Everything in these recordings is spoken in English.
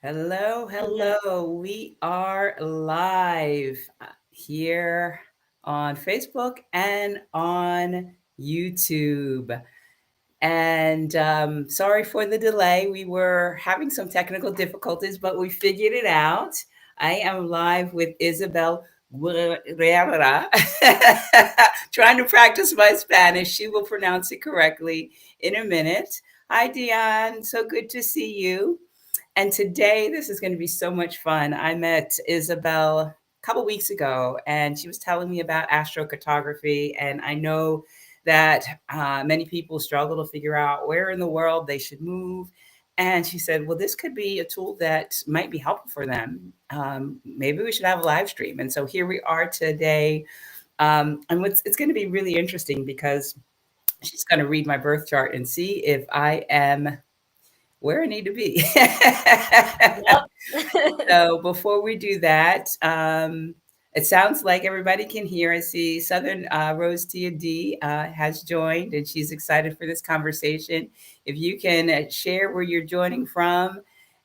Hello, Hello. hello. We are live here on Facebook and on YouTube. And sorry for the delay. We were having some technical difficulties, but we figured it out. I am live with Isabel Guerriera, trying to practice my Spanish. She will pronounce it correctly in a minute. Hi, Dion. So good to see you. And today, this is going to be so much fun. I met Isabel a couple weeks ago, and she was telling me about astrocartography. And I know that many people struggle to figure out where in the world they should move. And she said, well, this could be a tool that might be helpful for them. Maybe we should have a live stream. And so here we are today. It's going to be really interesting because she's going to read my birth chart and see if I am where I need to be. Yep. So before we do that, it sounds like everybody can hear. I see Southern Rose Tia D has joined, and she's excited for this conversation. If you can share where you're joining from,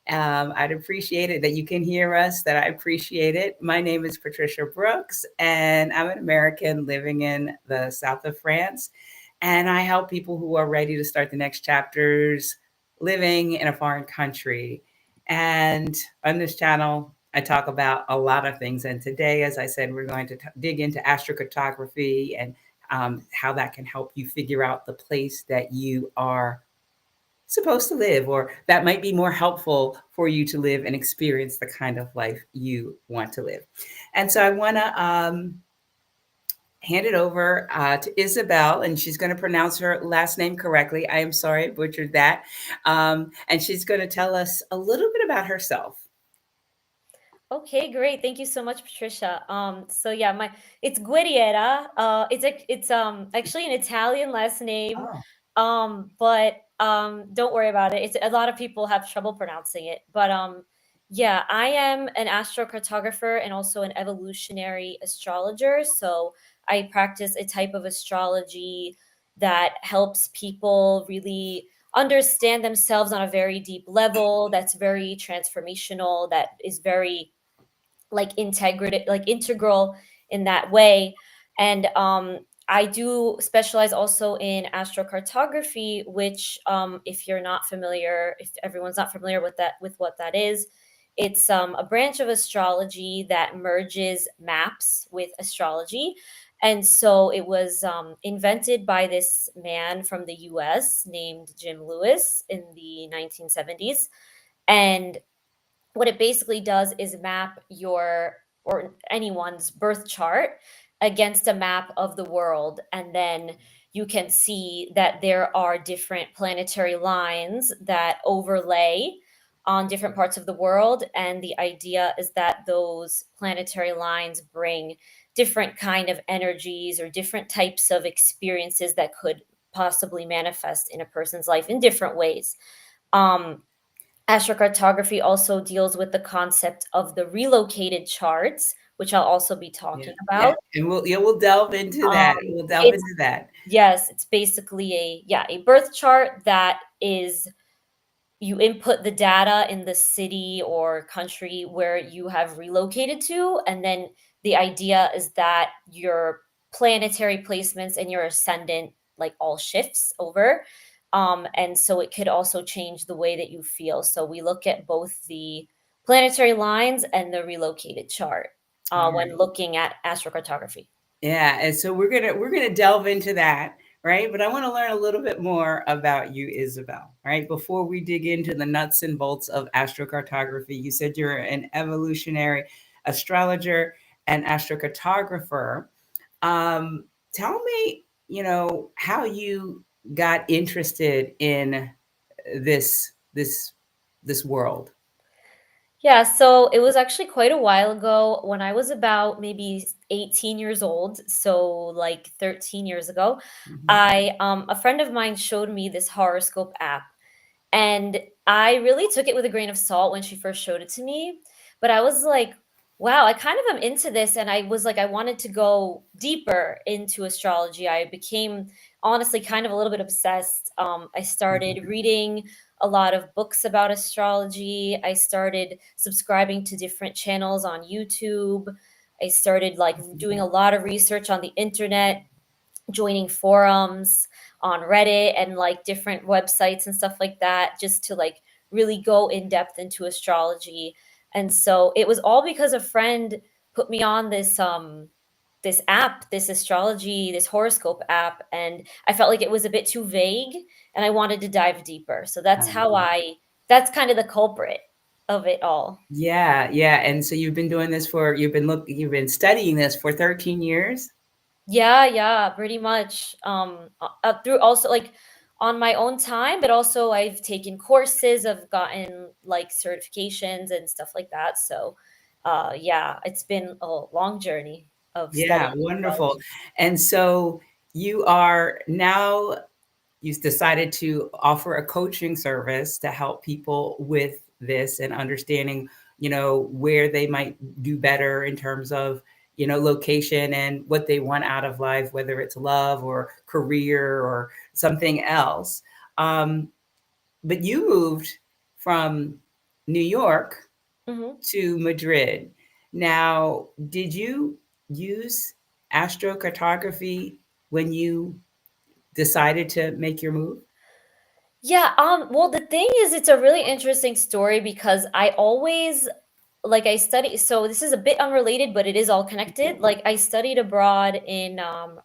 I'd appreciate it. That you can hear us, that I appreciate it. My name is Patricia Brooks, and I'm an American living in the south of France. And I help people who are ready to start the next chapters living in a foreign country. And on this channel, I talk about a lot of things. And today, as I said, we're going to dig into astrocartography and how that can help you figure out the place that you are supposed to live, or that might be more helpful for you to live and experience the kind of life you want to live. And so I want to hand it over to Isabel, and she's going to pronounce her last name correctly. I am sorry, I butchered that. And she's going to tell us a little bit about herself. Okay, great. Thank you so much, Patricia. So yeah, my it's Guerriera. It's actually an Italian last name. Oh, But don't worry about it. It's a lot of people have trouble pronouncing it. But yeah, I am an astrocartographer and also an evolutionary astrologer. So I practice a type of astrology that helps people really understand themselves on a very deep level, that's very transformational, that is very like integrated, like integral in that way. And I do specialize also in astrocartography, which, if you're not familiar, if everyone's not familiar with that, with what that is, it's a branch of astrology that merges maps with astrology. And so it was invented by this man from the US named Jim Lewis in the 1970s. And what it basically does is map your or anyone's birth chart against a map of the world, and then you can see that there are different planetary lines that overlay on different parts of the world, and the idea is that those planetary lines bring different kind of energies or different types of experiences that could possibly manifest in a person's life in different ways. um, Astrocartography also deals with the concept of the relocated charts, which I'll also be yeah, talking yeah. about. And we'll delve into that. We'll delve It's into that. Yes, it's basically a birth chart that is, you input the data in the city or country where you have relocated to, and then the idea is that your planetary placements and your ascendant like all shifts over. And so it could also change the way that you feel. So we look at both the planetary lines and the relocated chart All when right. looking at astrocartography. Yeah, and so we're gonna delve into that, right? But I want to learn a little bit more about you, Isabel, right? Before we dig into the nuts and bolts of astrocartography, you said you're an evolutionary astrologer and astrocartographer. Um, Tell me, how you got interested in this this world. Yeah, so it was actually quite a while ago when I was about maybe 18 years old, so like 13 years ago. Mhm. I A friend of mine showed me this horoscope app, and I really took it with a grain of salt when she first showed it to me, but I was like, wow, I kind of am into this, and I was like, I wanted to go deeper into astrology. I became honestly kind of a little bit obsessed. I started reading a lot of books about astrology. I started subscribing to different channels on YouTube. I started like doing a lot of research on the internet, joining forums on Reddit and like different websites and stuff like that, just to like really go in depth into astrology. And so it was all because a friend put me on this app, this astrology, this horoscope app, and I felt like it was a bit too vague and I wanted to dive deeper. So that's kind of the culprit of it all. Yeah, yeah. And so you've been studying this for 13 years? Yeah, yeah, pretty much. Through also like on my own time, but also I've taken courses, I've gotten like certifications and stuff like that. So, yeah, it's been a long journey of Yeah, studying wonderful. astrology. And so you are now you've decided to offer a coaching service to help people with this and understanding, where they might do better in terms of, location and what they want out of life, whether it's love or career or something else. Um, but you moved from New York Hmm. to Madrid. Now, did you use astrocartography when you decided to make your move? Yeah, well, the thing is, it's a really interesting story because I always like I study. So this is a bit unrelated, but it is all connected. Like I studied abroad in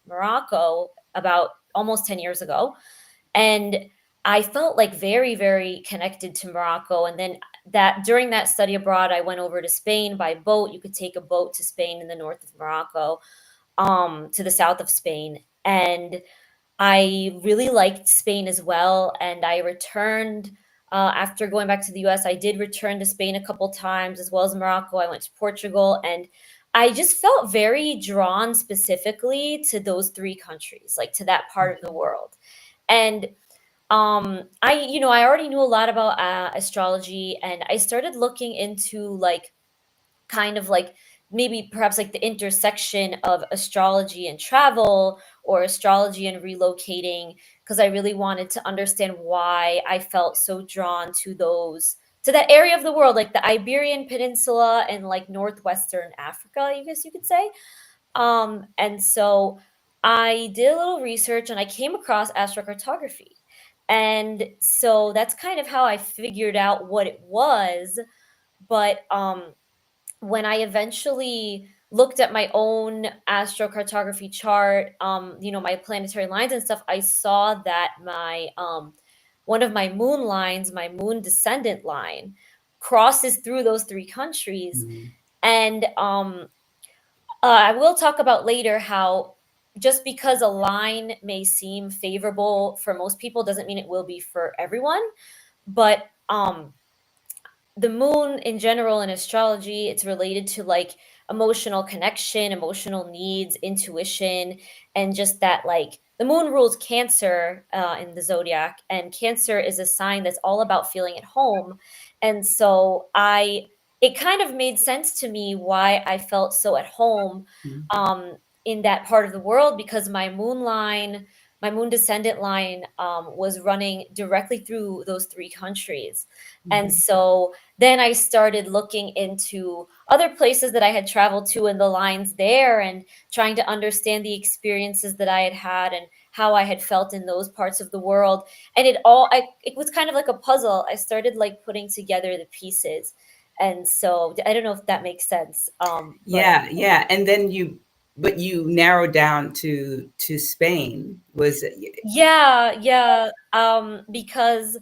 Morocco about almost 10 years ago, and I felt like very, very connected to Morocco. And then that during that study abroad, I went over to Spain by boat. You could take a boat to Spain in the north of Morocco, to the south of Spain, and I really liked Spain as well, and I returned after going back to the US. I did return to Spain a couple times, as well as Morocco. I went to Portugal, and I just felt very drawn specifically to those three countries, like to that part of the world. And I already knew a lot about astrology, and I started looking into like kind of like maybe perhaps like the intersection of astrology and travel or astrology and relocating, because I really wanted to understand why I felt so drawn to that area of the world, like the Iberian Peninsula and like northwestern Africa, I guess you could say. And so I did a little research and I came across astrocartography. And so that's kind of how I figured out what it was. But when I eventually looked at my own astrocartography chart, my planetary lines and stuff, I saw that my one of my moon lines, my moon descendant line, crosses through those three countries. Mhm. And I will talk about later how just because a line may seem favorable for most people doesn't mean it will be for everyone. But the moon in general in astrology, it's related to like emotional connection, emotional needs, intuition, and just that like the moon rules Cancer in the zodiac, and Cancer is a sign that's all about feeling at home. And so it kind of made sense to me why I felt so at home Mhm. in that part of the world, because my moon descendant line was running directly through those three countries. And Mhm. so then I started looking into other places that I had traveled to and the lines there, and trying to understand the experiences that I had had and how I had felt in those parts of the world. And it was kind of like a puzzle. I started like putting together the pieces. And so I don't know if that makes sense. But Yeah, yeah. And then but you narrowed down to Spain. Was it? yeah, yeah. Because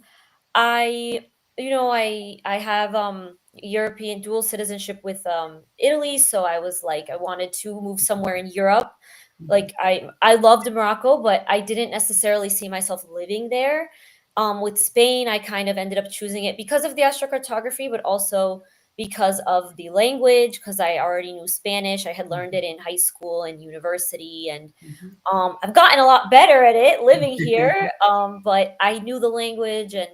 I I have European dual citizenship with Italy, so I was like I wanted to move somewhere in Europe. Mhm. Like I loved Morocco, but I didn't necessarily see myself living there. With Spain, I kind of ended up choosing it because of the astrocartography, but also because of the language, because I already knew Spanish. I had learned it in high school and university, and Mhm. I've gotten a lot better at it living here. But I knew the language, and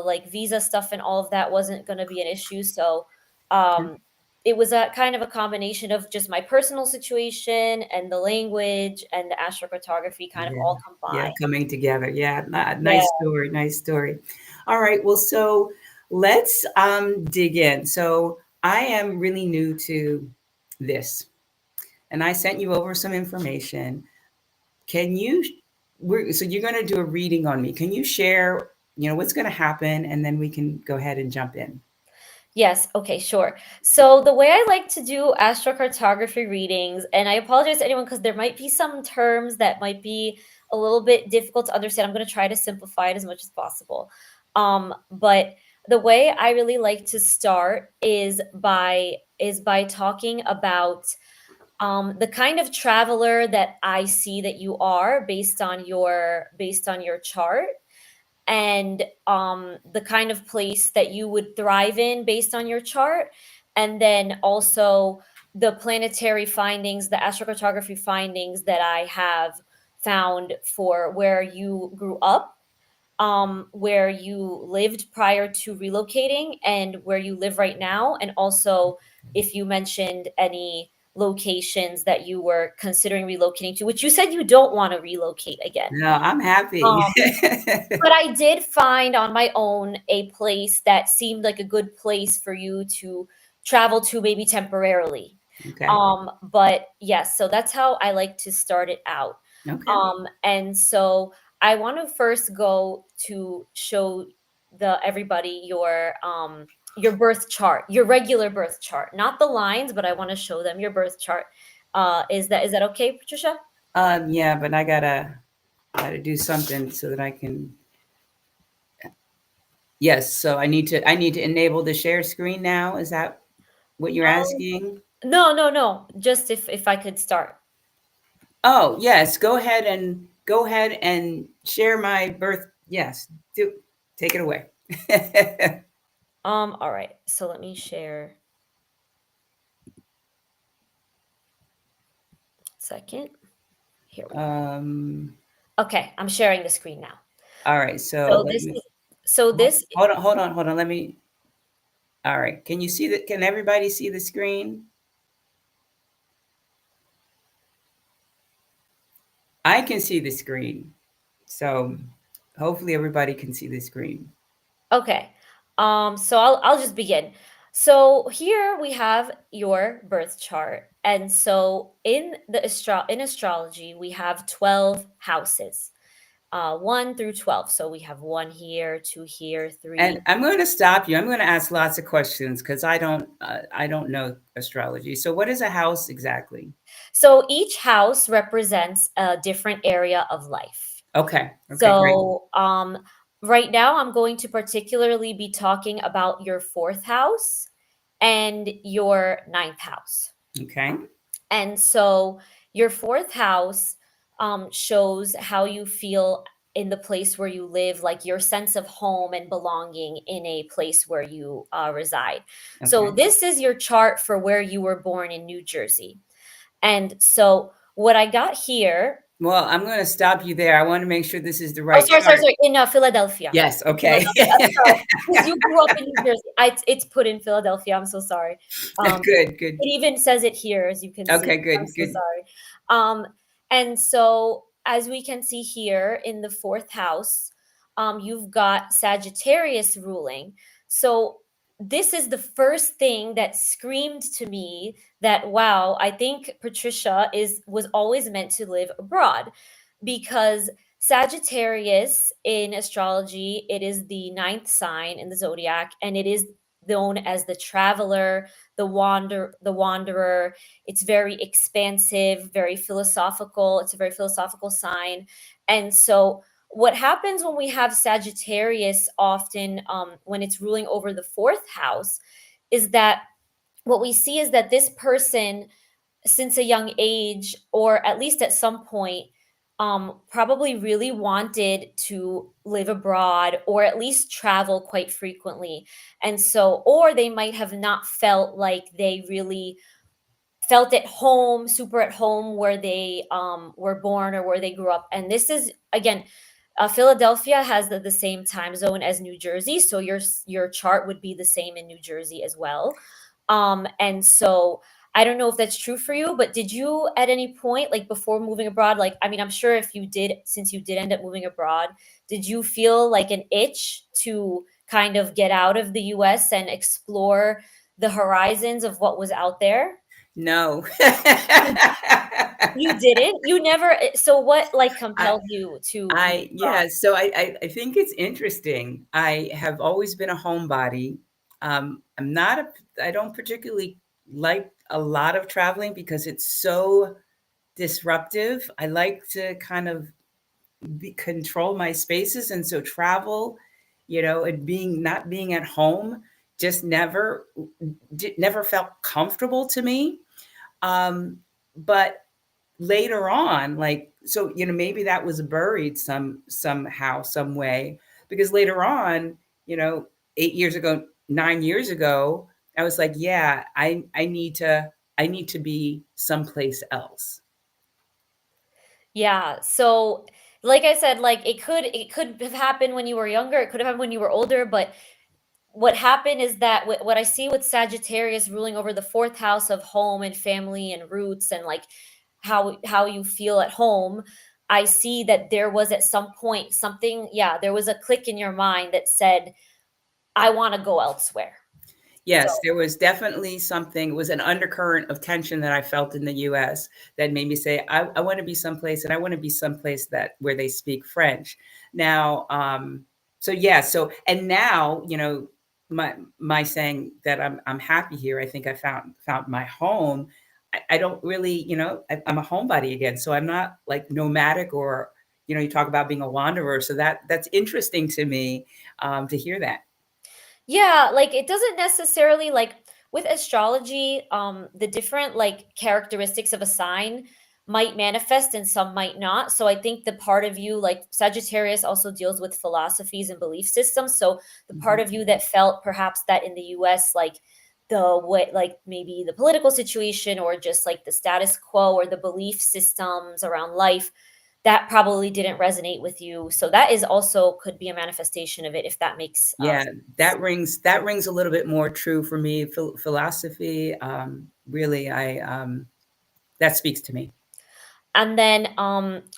like visa stuff and all of that wasn't going to be an issue. So Mhm. um, it was a kind of a combination of just my personal situation and the language and the astrocartography kind of Yeah, all yeah, combined. coming together. Yeah, Yeah. nice story, nice story. All right. Well, so let's dig in. So I am really new to this, and I sent you over some information. Can you? So you're going to do a reading on me. Can you share? What's going to happen, and then we can go ahead and jump in. Yes, okay, sure. So the way I like to do astrocartography readings, and I apologize to anyone because there might be some terms that might be a little bit difficult to understand. I'm going to try to simplify it as much as possible. But the way I really like to start is by talking about the kind of traveler that I see that you are based on your chart, and the kind of place that you would thrive in based on your chart, and then also the planetary findings, the astrocartography findings that I have found for where you grew up, where you lived prior to relocating, and where you live right now, and also if you mentioned any locations that you were considering relocating to, which you said you don't want to relocate again. No, I'm happy. Um, but I did find on my own a place that seemed like a good place for you to travel to, maybe temporarily. Okay. But yes, so that's how I like to start it out. Okay. And so I want to first go to show the everybody your birth chart, your regular birth chart, not the lines, but I want to show them your birth chart. Is that okay, Patricia? Yeah, but I gotta do something so that I can. Yes. So I need to enable the share screen now. Is that what you're Um, asking? no, no, no. Just if I could start. Oh, yes. Go ahead and share my birth. Yes. Do take it away. All right. So let me share. Second. Here we go. um. Okay, I'm sharing the screen now. All right. So So let this me is so this hold on. Hold on. Hold on. Let me. All right. Can you see that? Can everybody see the screen? I can see the screen. So hopefully everybody can see the screen. Okay. So I'll just begin. So here we have your birth chart. And so in astrology, we have 12 houses. 1 through 12. So we have 1 here, 2 here, And 3. I'm going to stop you. I'm going to ask lots of questions because I don't know astrology. So what is a house exactly? So each house represents a different area of life. Okay. Okay. Great. So, right now, I'm going to particularly be talking about your fourth house and your ninth house. Okay. And so, your fourth house shows how you feel in the place where you live, like your sense of home and belonging in a place where you reside. So, Okay. this is your chart for where you were born in New Jersey. And so, what I got here. Well, I'm going to stop you there. I want to make sure this is the Oh, right sorry, sorry, chart. sorry. In Philadelphia. Yes. In Okay. Philadelphia. Sorry, because you grew up in New Jersey. It's put in Philadelphia. I'm so sorry. Um, Good. Good. it even says it here, as you can see. Okay. I'm Good. so Good. sorry. And so, as we can see here in the fourth house, you've got Sagittarius ruling. So this is the first thing that screamed to me that wow, I think Patricia was always meant to live abroad, because Sagittarius in astrology, it is the ninth sign in the zodiac, and it is known as the traveler, the wanderer. It's very expansive, very philosophical. It's a very philosophical sign. And so what happens when we have Sagittarius often, when it's ruling over the fourth house, is that what we see is that this person, since a young age, or at least at some point, probably really wanted to live abroad or at least travel quite frequently. And so, or they might have not felt like they really felt at home, super at home, where they were born or where they grew up. And this is, again, Philadelphia has the same time zone as New Jersey, so your chart would be the same in New Jersey as well. And so I don't know if that's true for you, but did you at any point, like before moving abroad, like, I mean, I'm sure if you did, since you did end up moving abroad, did you feel like an itch to kind of get out of the US and explore the horizons of what was out there? No. You didn't? You never, so what like I compelled you to move abroad? yeah, so I think it's interesting. I have always been a homebody. I'm not a I don't particularly like a lot of traveling because it's so disruptive. I like to kind of control my spaces, and so travel, and being not being at home just never felt comfortable to me. But later on, like, so, maybe that was buried somehow, some way, because later on, 8 years ago, 9 years ago, I was like, yeah, I need to be someplace else. Yeah. So, like I said, like it could have happened when you were younger, it could have happened when you were older, but what happened is that what I see with Sagittarius ruling over the fourth house of home and family and roots and like how you feel at home, I see that there was at some point something, yeah, there was a click in your mind that said, I want to go elsewhere. So Yes, there was definitely something, it was an undercurrent of tension that I felt in the US that made me say, I want to be someplace, and I want to be someplace that where they speak French. Now, so yeah, so and now, my saying that I'm happy here, I think I found my home. I don't really, I'm a homebody again. So I'm not like nomadic, or, you talk about being a wanderer. So that's interesting to me, to hear that. yeah, like it doesn't necessarily like with astrology, the different like characteristics of a sign might manifest and some might not. So I think the part of you, like Sagittarius also deals with philosophies and belief systems. So the part Mhm. of you that felt perhaps that in the US, like the way, like maybe the political situation or just like the status quo or the belief systems around life, that probably didn't resonate with you. So that is also could be a manifestation of it if that makes Yeah, sense. that rings a little bit more true for me. Philosophy, really, that speaks to me. And then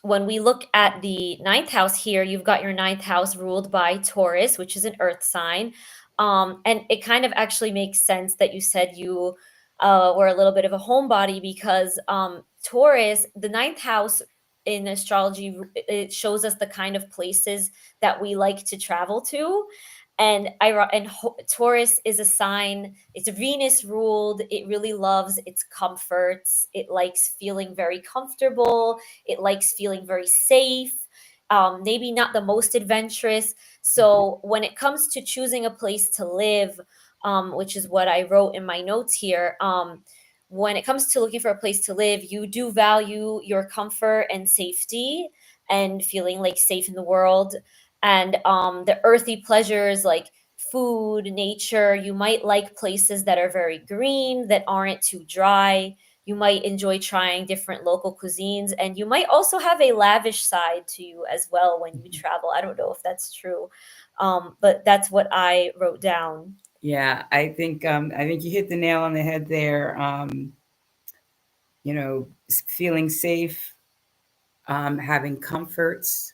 when we look at the ninth house here, you've got your ninth house ruled by Taurus, which is an earth sign. And it kind of actually makes sense that you said you were a little bit of a homebody because Taurus, the ninth house in astrology, it shows us the kind of places that we like to travel to. And Taurus is a sign, it's Venus ruled. It really loves its comforts. It likes feeling very comfortable. It likes feeling very safe. Maybe not the most adventurous. So when it comes to choosing a place to live, which is what I wrote in my notes here, when it comes to looking for a place to live, you do value your comfort and safety and feeling like safe in the world, and the earthy pleasures like food, nature. You might like places that are very green, that aren't too dry. You might enjoy trying different local cuisines, and you might also have a lavish side to you as well when you Mhm. travel. I don't know if that's true, but that's what I wrote down. Yeah, I think you hit the nail on the head there. Feeling safe, having comforts.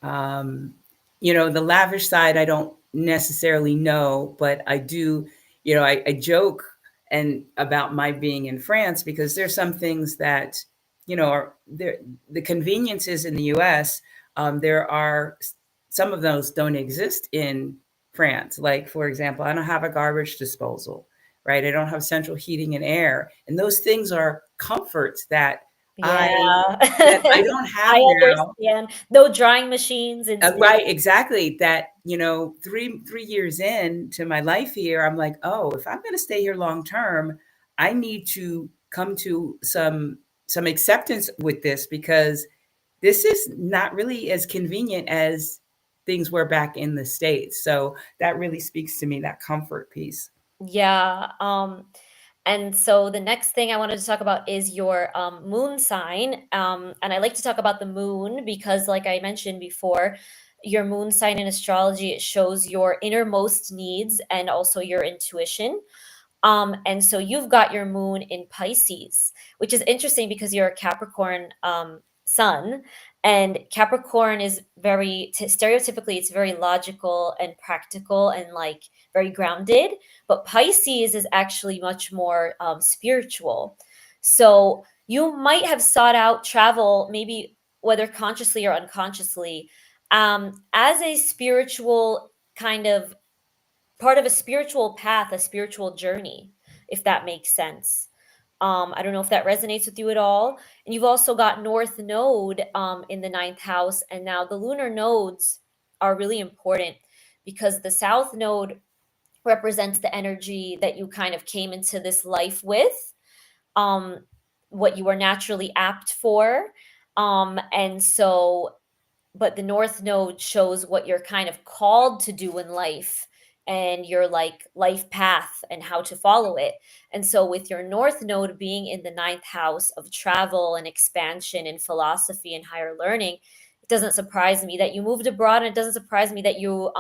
Um, the lavish side, I don't necessarily know, but I do. I joke and about my being in France because there's some things that, are there. The conveniences in the U.S. There are some of those don't exist in France. Like, for example, I don't have a garbage disposal, right? I don't have central heating and air, and those things are comforts Yeah. I I don't have I now. understand. No drying machines and Right, exactly. That, 3 years in to my life here, I'm like, oh, if I'm going to stay here long term, I need to come to some acceptance with this, because this is not really as convenient as things were back in the States. So that really speaks to me, that comfort piece. yeah. And so the next thing I wanted to talk about is your moon sign. And I like to talk about the moon because, like I mentioned before, your moon sign in astrology, it shows your innermost needs and also your intuition. And so you've got your moon in Pisces, which is interesting because you're a Capricorn sun, and Capricorn is very stereotypically it's very logical and practical and like very grounded, but Pisces is actually much more spiritual. So you might have sought out travel, maybe whether consciously or unconsciously, as a spiritual kind of part of a spiritual path, a spiritual journey, if that makes sense. I don't know if that resonates with you at all. And you've also got North Node in the ninth house. And now the lunar nodes are really important because the South Node represents the energy that you kind of came into this life with, um, what you are naturally apt for. And so but the North Node shows what you're kind of called to do in life and your like life path and how to follow it. And so with your North Node being in the ninth house of travel and expansion and philosophy and higher learning, it doesn't surprise me that you moved abroad, and it doesn't surprise me that you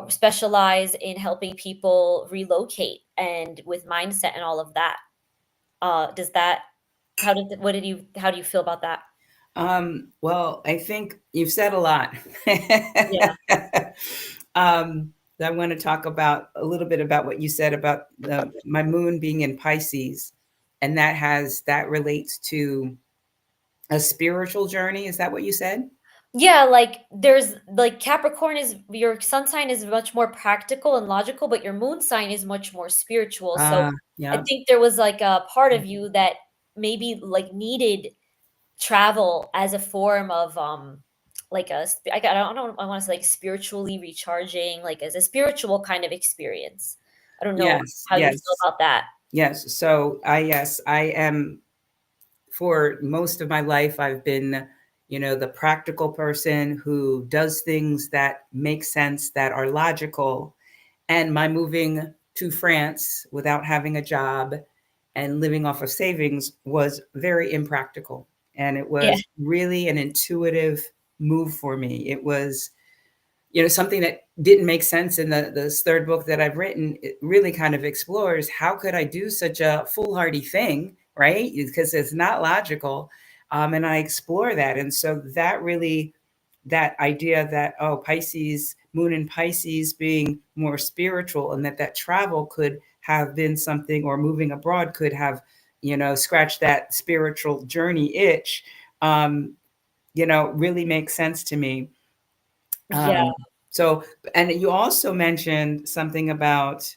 specialize in helping people relocate and with mindset and all of that. Does that how do you feel about that? Well, I think you've said a lot. Yeah. um, I want to talk about a little bit about what you said about my moon being in Pisces, and that relates to a spiritual journey. Is that what you said? Yeah, like there's like Capricorn is your sun sign is much more practical and logical, but your moon sign is much more spiritual. So I Yeah. think there was like a part of you that maybe like needed travel as a form of like I want to say like spiritually recharging, like as a spiritual kind of experience. I don't know Yes. how you feel Yes. about that. Yes. Yes, I am. For most of my life, I've been, the practical person who does things that make sense, that are logical. And my moving to France without having a job and living off of savings was very impractical. And it Yeah. was really an intuitive move for me. It was, something that didn't make sense in this third book that I've written. It really kind of explores how could I do such a foolhardy thing, right? Because it's not logical. And I explore that. And so that really, that idea that, oh, Pisces, moon in Pisces being more spiritual, and that travel could have been something, or moving abroad could have, scratched that spiritual journey itch, um, really makes sense to me. Yeah. Um, so, and you also mentioned something about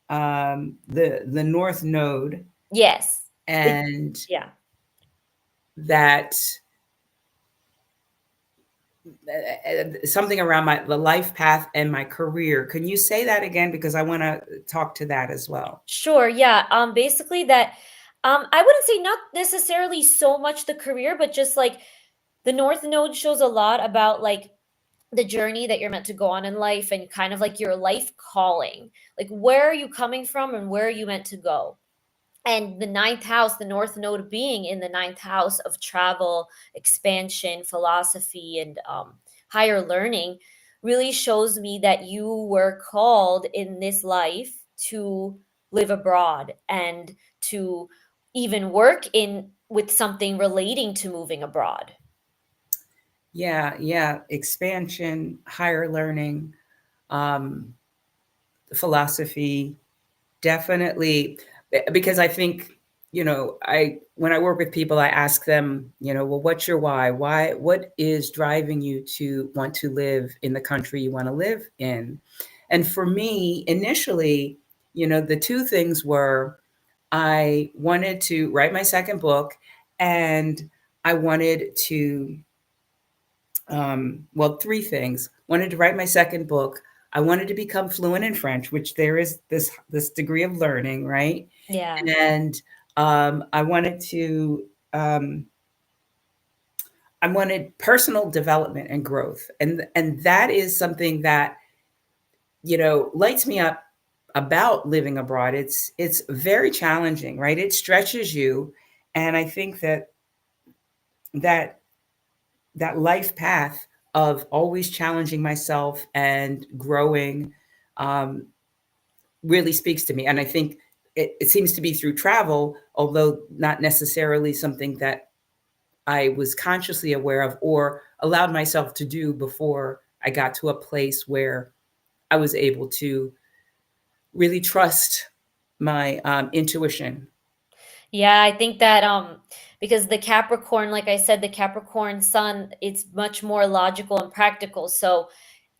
the North Node, Yes. It, and yeah. that something around the life path and my career. Can you say that again? Because I want to talk to that as well. Sure, yeah. Basically that I wouldn't say not necessarily so much the career, but just like the North Node shows a lot about like the journey that you're meant to go on in life and kind of like your life calling. Like where are you coming from and where are you meant to go? And the ninth house, the North Node being in the ninth house of travel, expansion, philosophy, and higher learning, really shows me that you were called in this life to live abroad and to even work in with something relating to moving abroad. Yeah, yeah. Expansion, higher learning, um, philosophy, definitely. Because I think, I when I work with people, I ask them, well, what's your why? What is driving you to want to live in the country you want to live in? And for me, initially, the two things were, I wanted to write my second book, and I wanted to, well, three things. Wanted to write my second book. I wanted to become fluent in French, which there is this degree of learning, right? Yeah. And I wanted to, um, I wanted personal development and growth, and that is something that, lights me up about living abroad. It's very challenging, right? It stretches you, and I think that that life path of always challenging myself and growing, um, really speaks to me. And I think it seems to be through travel, although not necessarily something that I was consciously aware of or allowed myself to do before I got to a place where I was able to really trust my intuition. Yeah, I think that because the Capricorn, like I said, the Capricorn sun, it's much more logical and practical. So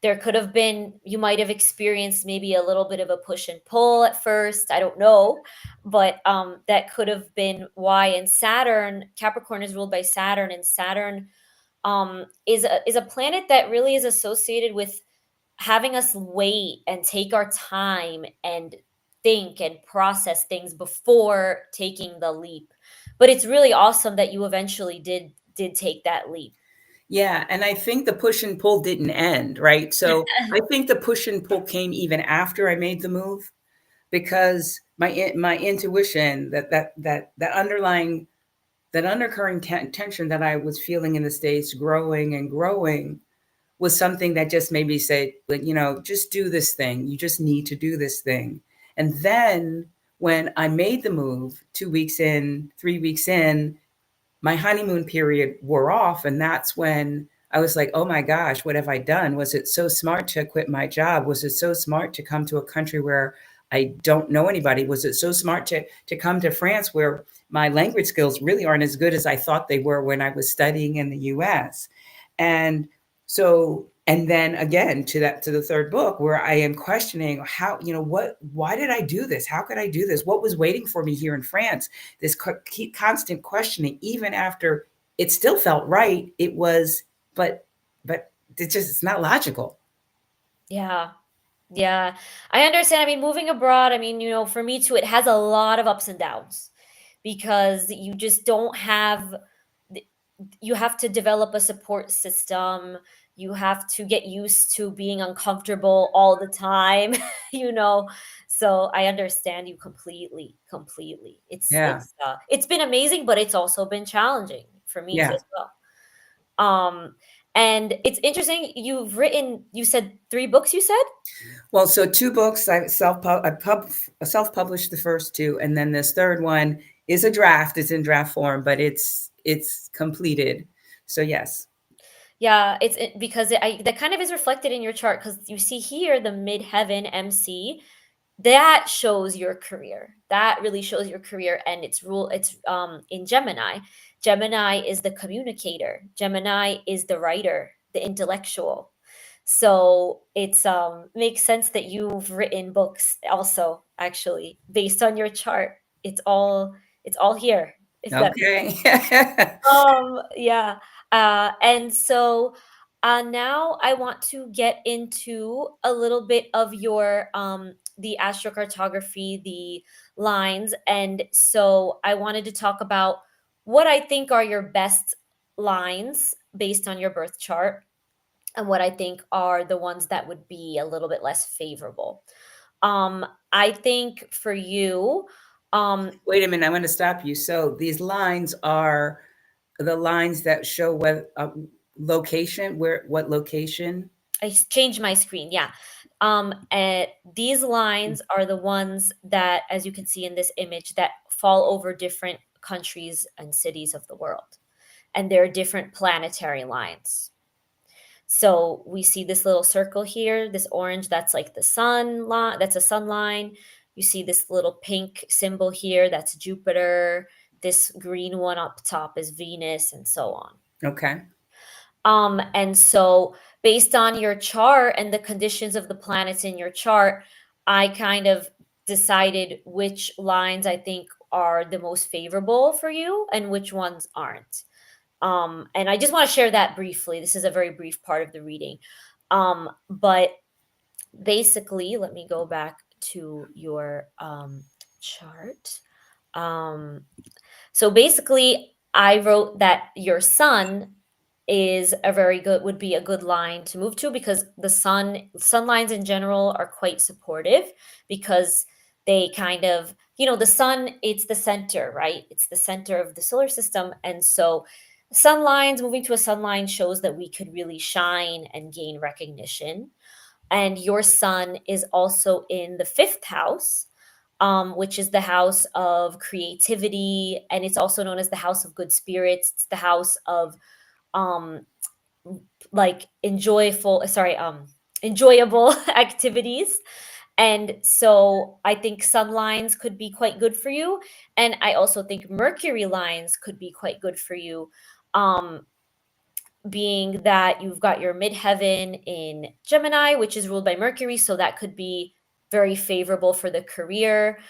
there could have been, you might have experienced maybe a little bit of a push and pull at first. I don't know, but that could have been why. And Saturn, Capricorn is ruled by Saturn, and Saturn is a planet that really is associated with having us wait and take our time and think and process things before taking the leap. But it's really awesome that you eventually did take that leap. Yeah, and I think the push and pull didn't end, right? So I think the push and pull came even after I made the move because my intuition that underlying that undercurrent tension that I was feeling in the States growing and growing was something that just made me say, like, just do this thing. You just need to do this thing. And then when I made the move 2 weeks in, 3 weeks in, my honeymoon period wore off. And that's when I was like, oh my gosh, what have I done? Was it so smart to quit my job? Was it so smart to come to a country where I don't know anybody? Was it so smart to come to France where my language skills really aren't as good as I thought they were when I was studying in the US? And so, and then again to the third book where I am questioning how, why did I do this? How could I do this? What was waiting for me here in France? This constant questioning, even after it still felt right. It was, but it's not logical. Yeah. Yeah, I understand. I mean, moving abroad, I mean, for me too, it has a lot of ups and downs because you just don't have, you have to develop a support system. You have to get used to being uncomfortable all the time, you know. So I understand you completely, completely. Yeah, It's been amazing, but it's also been challenging for me too yeah. as well. And it's interesting. You said 3 books. You said. Well, so two books I self published the first two, and then this third one is a draft. It's in draft form, but it's completed. So yes. Yeah, because that kind of is reflected in your chart because you see here the midheaven MC that shows your career. That really shows your career, and it's in Gemini. Gemini is the communicator. Gemini is the writer, the intellectual. So it's makes sense that you've written books also actually based on your chart. It's all here. If that Okay. Yeah. And so now I want to get into a little bit of your the astrocartography, the lines. And so I wanted to talk about what I think are your best lines based on your birth chart and what I think are the ones that would be a little bit less favorable. I think for you, um, Wait a minute. I'm going to stop you. So these lines are the lines that show what location, where, what location. changed my screen. Yeah. These lines are the ones that, as you can see in this image, that fall over different countries and cities of the world. And they're different planetary lines. So we see this little circle here, this orange, that's like the sun line, that's a sun line. You see this little pink symbol here, that's Jupiter. This green one up top is Venus, and so on. Okay. And so based on your chart and the conditions of the planets in your chart, I kind of decided which lines I think are the most favorable for you and which ones aren't. And I just want to share that briefly. This is a very brief part of the reading. But basically, let me go back to your chart. Um, so basically, I wrote that your sun is a very good would be a good line to move to because the sun lines in general are quite supportive because they kind of, the sun, it's the center, right? It's the center of the solar system. And so sun lines, moving to a sun line shows that we could really shine and gain recognition. and your sun is also in the fifth house, which is the house of creativity, and it's also known as the house of good spirits. It's the house of um, like enjoyable activities. And so I think sun lines could be quite good for you. And I also think Mercury lines could be quite good for you. Um, Being that you've got your midheaven in Gemini, which is ruled by Mercury, so that could be very favorable for the career.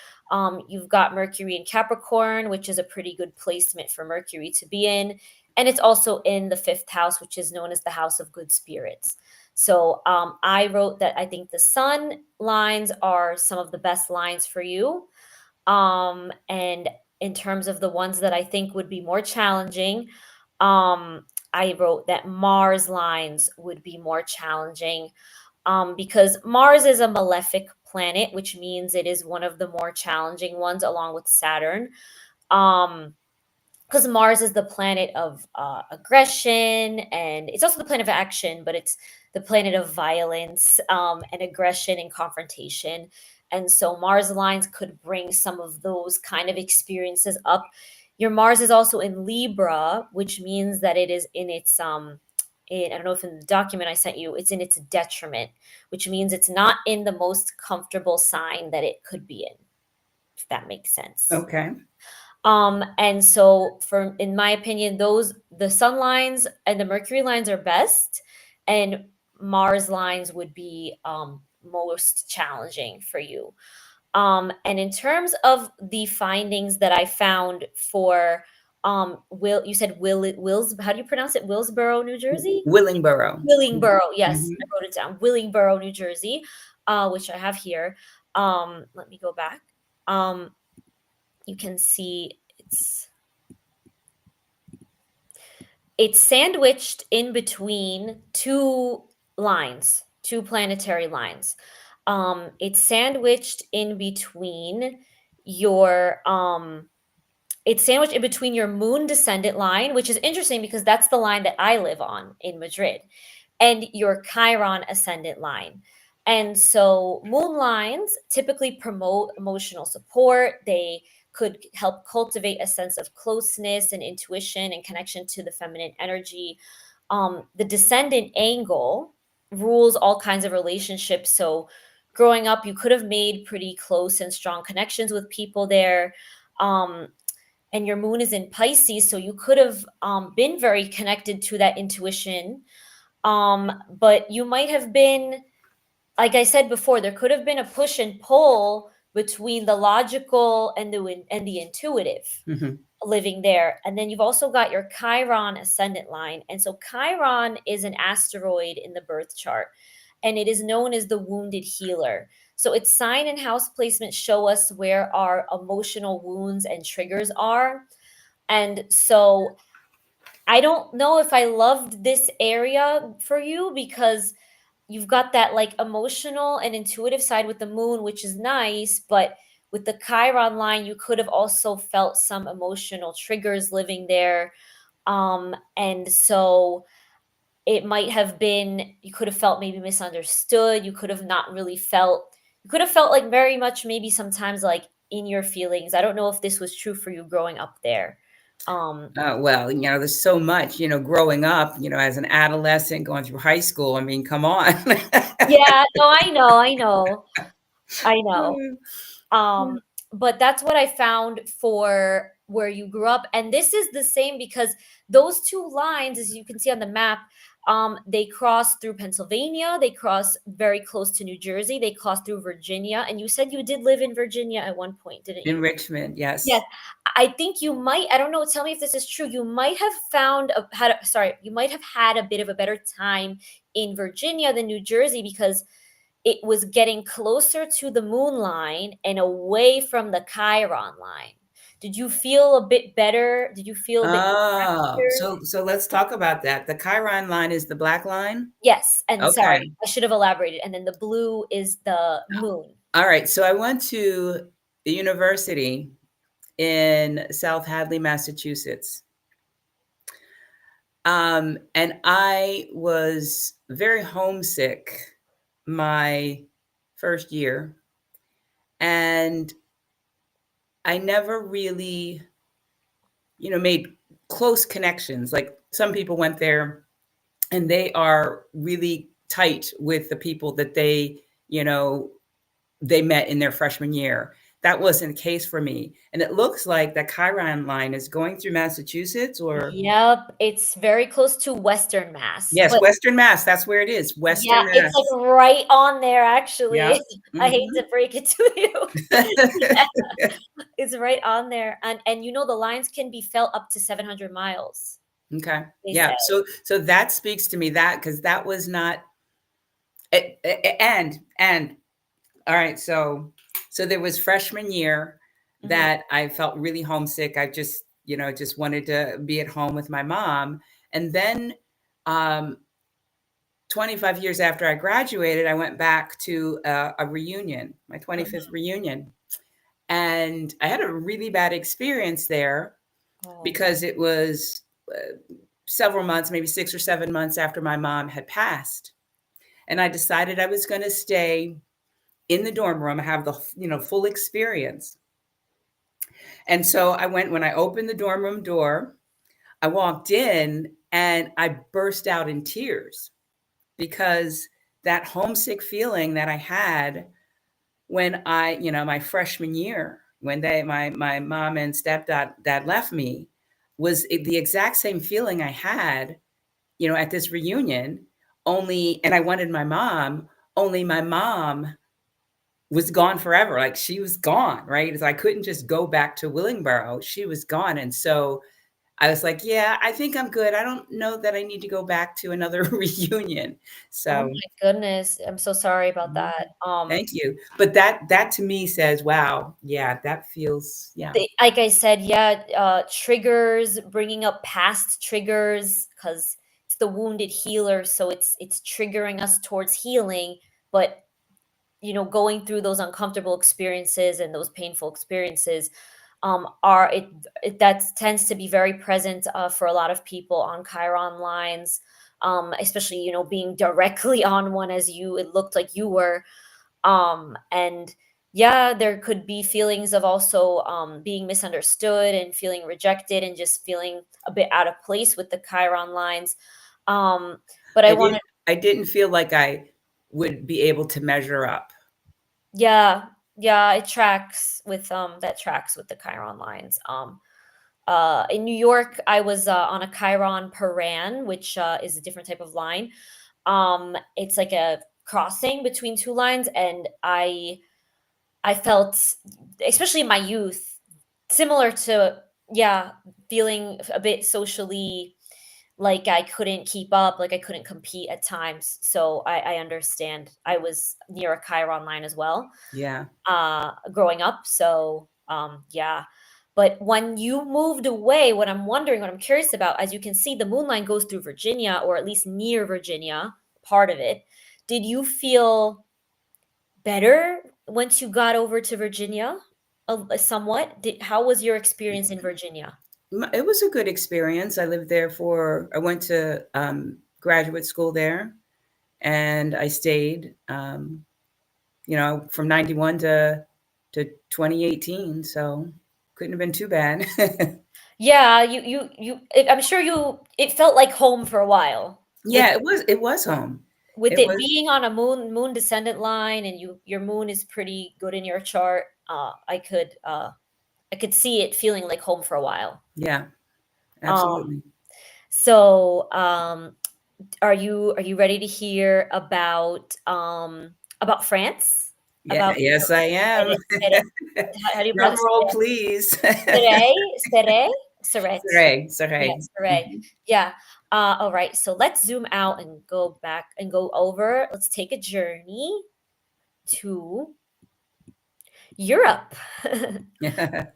You've got Mercury in Capricorn, which is a pretty good placement for Mercury to be in. And it's also in the fifth house, which is known as the house of good spirits. So I wrote that I think the sun lines are some of the best lines for you. And in terms of the ones that I think would be more challenging, I wrote that Mars lines would be more challenging, because Mars is a malefic planet, which means it is one of the more challenging ones along with Saturn. Um, because Mars is the planet of aggression, and it's also the planet of action, but it's the planet of violence, and aggression and confrontation. And so Mars lines could bring some of those kind of experiences up. Your Mars is also in Libra, which means that it is in its I don't know if in the document I sent you, it's in its detriment, which means it's not in the most comfortable sign that it could be in, if that makes sense. Okay. And so for in my opinion, the sun lines and the Mercury lines are best, and Mars lines would be most challenging for you. And in terms of the findings that I found for Will, you said Wills, how do you pronounce it? Willsboro, New Jersey? Willingboro. Willingboro, yes, I Mhm. wrote it down. Willingboro, New Jersey, which I have here. Let me go back. Um, you can see it's sandwiched in between two planetary lines. It's sandwiched in between your it's sandwiched in between your moon descendant line, which is interesting because that's the line that I live on in Madrid, and your Chiron ascendant line. And so moon lines typically promote emotional support. They could help cultivate a sense of closeness and intuition and connection to the feminine energy. The descendant angle rules all kinds of relationships. So growing up, you could have made pretty close and strong connections with people there. Um, and your moon is in Pisces, so you could have been very connected to that intuition, but you might have been, like I said before, there could have been a push and pull between the logical and the intuitive Mhm. living there. And then you've also got your Chiron ascendant line. And so Chiron is an asteroid in the birth chart, and it is known as the wounded healer. So its sign and house placement show us where our emotional wounds and triggers are. And so I don't know if I loved this area for you because you've got that like emotional and intuitive side with the moon, which is nice, but with the Chiron line, you could have also felt some emotional triggers living there. And so it might have been, you could have felt maybe misunderstood. You could have not really felt, you could have felt like very much maybe sometimes like in your feelings. I don't know if this was true for you growing up there. Um, Well, there's so much, growing up, as an adolescent going through high school. I mean, come on. yeah, no, I know. Um, but that's what I found for where you grew up. And this is the same because those two lines, as you can see on the map, they cross through Pennsylvania, they cross very close to New Jersey, they cross through Virginia. And you said you did live in Virginia at one point, didn't In you? Richmond, Yes. yes. I think you might, I don't know, tell me if this is true. You might have you might have had a bit of a better time in Virginia than New Jersey because it was getting closer to the moon line and away from the Chiron line. Did you feel a bit better? Did you feel a bit Oh, happier? so let's talk about that. The Chiron line is the black line? Yes, and sorry, Okay. I should have elaborated. And then the blue is the moon. All right. So I went to the university in South Hadley, Massachusetts. And I was very homesick my first year, and I never really, made close connections. Like some people went there and they are really tight with the people that you know, they met in their freshman year. That wasn't the case for me. And it looks like the Chiron line is going through Massachusetts or Yep, it's very close to Western Mass, yes, but Western Mass. That's where it is. yeah, Western it's Mass. like right on there Yeah. actually. I hate Hmm. to break it to you. Yeah, it's right on there, and the lines can be felt up to 700 miles, Okay. they Yeah. say. So that speaks to me that because that was not and all right. So there was freshman year Mhm. that I felt really homesick. I just wanted to be at home with my mom. And then um 25 years after I graduated, I went back to a reunion, my 25th Mhm. reunion. And I had a really bad experience there Oh. because it was several months, maybe 6 or 7 months after my mom had passed. And I decided I was going to stay in the dorm room, have the full experience. And so I went when I opened the dorm room door, I walked in and I burst out in tears because that homesick feeling that I had when my freshman year, when my mom and stepdad left me, was the exact same feeling I had, at this reunion. Only, and I wanted my mom. Only my mom was gone forever. Like she was gone, right? So I couldn't just go back to Willingboro. She was gone, and so I was like, "Yeah, I think I'm good. I don't know that I need to go back to another reunion." Oh So my goodness, I'm so sorry about mhm. that. Thank you. But that to me says, wow, yeah, that feels, yeah. Like I said, yeah, triggers, bringing up past triggers, because it's the wounded healer, so it's triggering us towards healing, but going through those uncomfortable experiences and those painful experiences are it that tends to be very present for a lot of people on Chiron lines, especially being directly on one as it looked like you were, and yeah, there could be feelings of also being misunderstood and feeling rejected and just feeling a bit out of place with the Chiron lines. Um, but I I wanted didn't I didn't feel like I would be able to measure up. Yeah, yeah, it tracks with that tracks with the Chiron lines. In New York, I was on a Chiron Paran, which is a different type of line. It's like a crossing between two lines, and I felt, especially in my youth, similar to, yeah, feeling a bit socially like I couldn't keep up, like I couldn't compete at times. So I understand. I was near a Chiron line as well, Yeah. growing up. So yeah. But when you moved away, what I'm wondering, what I'm curious about, as you can see, the moon line goes through Virginia, or at least near Virginia, part of it. Did you feel better once you got over to Virginia? Somewhat. How was your experience in Virginia? It was a good experience. I went to graduate school there and I stayed, from 91 to 2018. So couldn't have been too bad. Yeah, I'm sure it felt like home for a while with Yeah, it was home. It it was, being on a moon descendant line, and your moon is pretty good in your chart. I could see it feeling like home for a while. yeah, Um, absolutely. so are you ready to hear about France? Yeah, About yes, I am. Sere- how do you Drum pronounce roll, please. Sere? Sere? Seret. Sorry, Yeah, sorry. Sere. Mhm. Yeah. All right. So let's zoom out and go back and go over. Let's take a journey to Europe,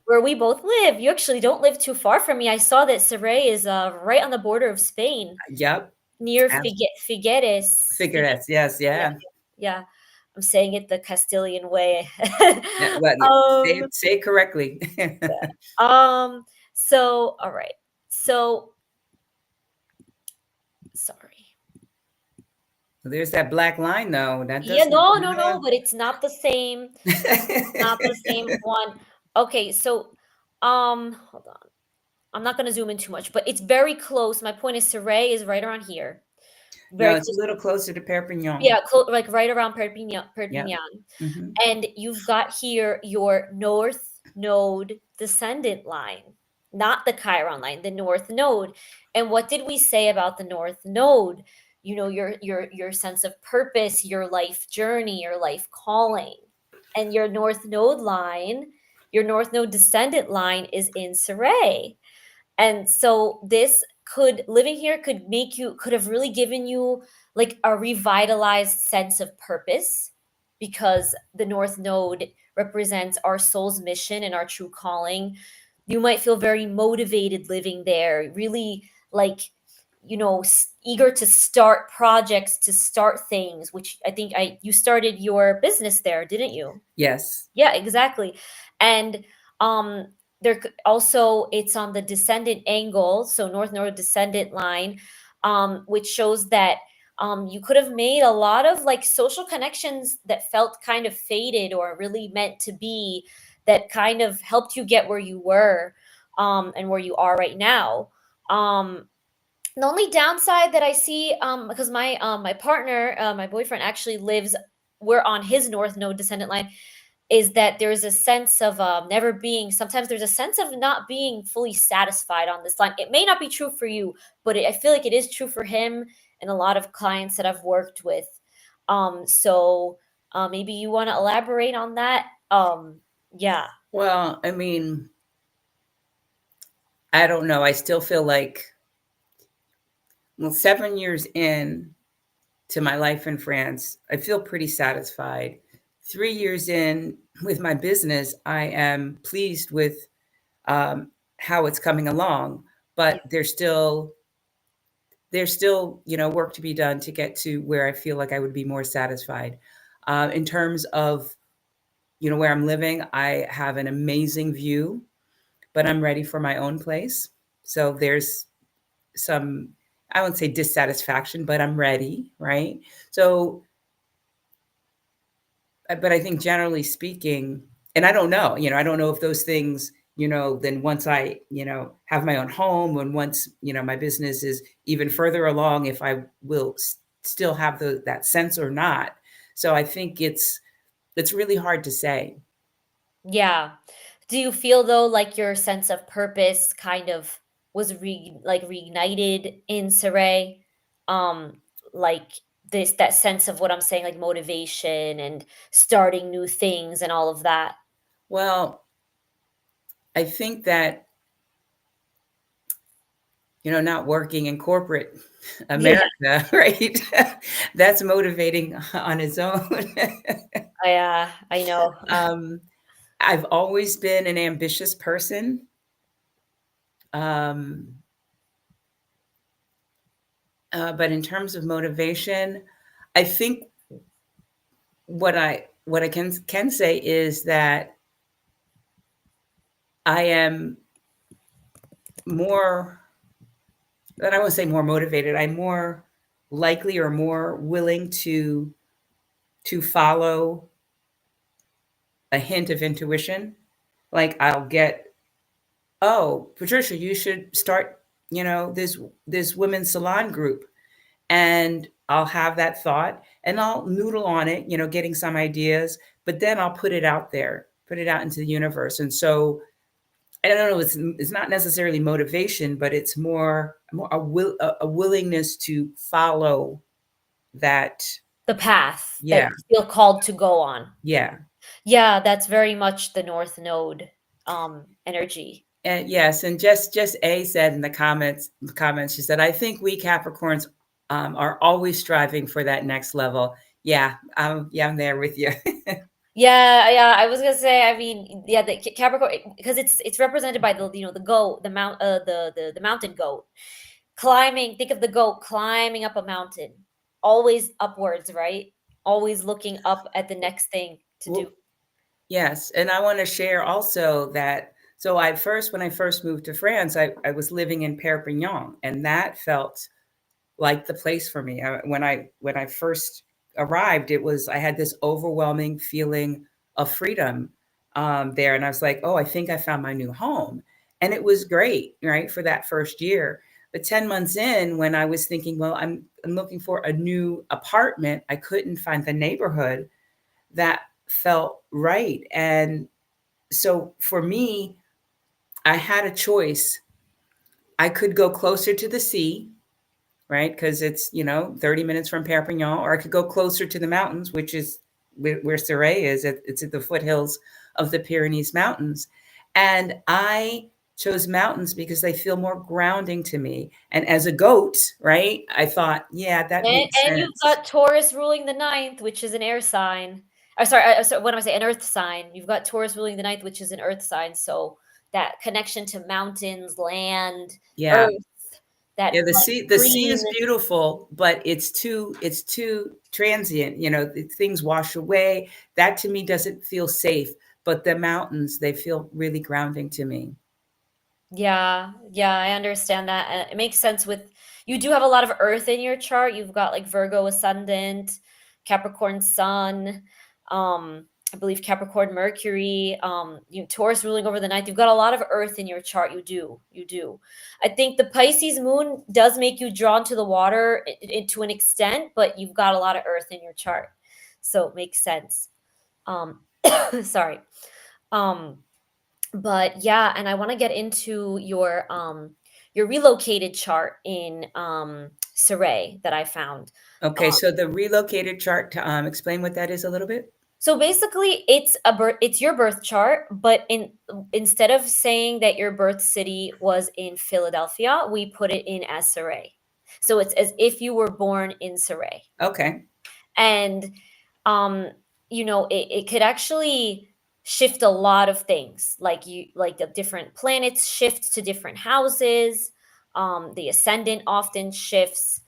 where we both live. You actually don't live too far from me. I saw that Sere is right on the border of Spain, Yep. near Abs- Figueres. Figurettes. Yes, Yeah, yeah. yeah. I'm saying it the Castilian way. Yeah, well, yeah, say um, it, say it correctly. so all right. So sorry. There's that black line though. That Yeah, doesn't. no, but it's not the same. Not the same one. Okay, so hold on. I'm not gonna zoom in too much, but it's very close. My point is Surrey is right around here. No, Very it's a close. little closer to Perpignan. Yeah, like right around Perpignan, Yep. Perpignan. Hmm. And you've got here your North Node descendant line, not the Chiron line, the North Node. And what did we say about the North Node? You know, your sense of purpose, your life journey, your life calling. And your North Node line, your North Node descendant line is in Saray. And so this could living here could make you could have really given you like a revitalized sense of purpose because the North Node represents our soul's mission and our true calling. You might feel very motivated living there, really like eager to start projects, to start things, which I think I you started your business there, didn't you? Yes. Yeah, exactly. And um also it's on the descendant angle, so north node descendant line, which shows that you could have made a lot of like social connections that felt kind of faded or really meant to be, that kind of helped you get where you were, and where you are right now. The only downside that I see, because my partner, my boyfriend actually lives, we're on his north node descendant line, is that there's a sense of never being, sometimes there's a sense of not being fully satisfied on this line. It may not be true for you, but I feel like it is true for him and a lot of clients that I've worked with. So maybe you want to elaborate on that. Yeah. Well, I mean, I don't know. I still feel like, well, 7 years in to my life in France, I feel pretty satisfied. 3 years in with my business, I am pleased with how it's coming along, Yeah. but there's still work to be done to get to where I feel like I would be more satisfied. In terms of where I'm living, I have an amazing view, but I'm ready for my own place. So there's some, I won't say dissatisfaction, but I'm ready, right? So, but I think generally speaking, and I don't know, I don't know if those things, then once I, have my own home and once, my business is even further along, if I will still have that sense or not. So I think it's really hard to say. Yeah. Do you feel though like your sense of purpose kind of was reignited in Saray? Um, like this that sense of what I'm saying, like motivation and starting new things and all of that. Well, I think that, not working in corporate Yeah, America, right? That's motivating on its own. I know. um, I've always been an ambitious person. Um, but in terms of motivation, I think what I can say is that I am more, that I won't say more motivated. I'm more likely or more willing to follow a hint of intuition. Like I'll get, oh, Patricia, you should start, this women's salon group, and I'll have that thought and I'll noodle on it, getting some ideas, but then I'll put it out there, put it out into the universe. And so I don't know, it's not necessarily motivation, but it's more a willingness to follow that. The path that Yeah, you feel called to go on. yeah. Yeah, that's very much the North Node energy. And yes, and just A said in the comments, she said, I think we Capricorns are always striving for that next level. Yeah, yeah, I'm there with you. Yeah, yeah. I was gonna say. I mean, yeah, the Capricorn, because it's represented by the the goat, the the mountain goat climbing. Think of the goat climbing up a mountain, always upwards, right? Always looking up at the next thing to do. Well, yes, and I want to share also that. So when I first moved to France, I was living in Perpignan, and that felt like the place for me. When I first arrived, I had this overwhelming feeling of freedom there, and I was like, oh, I think I found my new home, and it was great, right, for that first year. But 10 months in, when I was thinking, well, I'm looking for a new apartment, I couldn't find the neighborhood that felt right, and so for me, I had a choice. I could go closer to the sea, right? Because it's, 30 minutes from Perpignan, or I could go closer to the mountains, which is where Surrey is. It's at the foothills of the Pyrenees Mountains. And I chose mountains because they feel more grounding to me. And as a goat, right, I thought, yeah, that makes And you've sense. got Taurus ruling the ninth, which is an air sign. Sorry, what am I saying? An earth sign. You've got Taurus ruling the ninth, which is an earth sign. So that connection to mountains, land, Yeah. earth, that Yeah, like the sea green. is beautiful, but it's too transient. Things wash away. That to me doesn't feel safe. But the mountains, they feel really grounding to me. Yeah, yeah, I understand that. It makes sense with you do have a lot of earth in your chart. You've got like Virgo ascendant, Capricorn sun, I believe Capricorn Mercury, Taurus ruling over the ninth. You've got a lot of earth in your chart. You do. You do. I think the Pisces moon does make you drawn to the water to an extent, but you've got a lot of earth in your chart. So it makes sense. Um sorry. Um but yeah, and I want to get into your relocated chart in Saray that I found. Okay, Um, so the relocated chart, to explain what that is a little bit. so basically, it's your birth chart, but instead of saying that your birth city was in Philadelphia, we put it in as Saray. So it's as if you were born in Saray. Okay. And um it could actually shift a lot of things, like the different planets shift to different houses. The ascendant often shifts.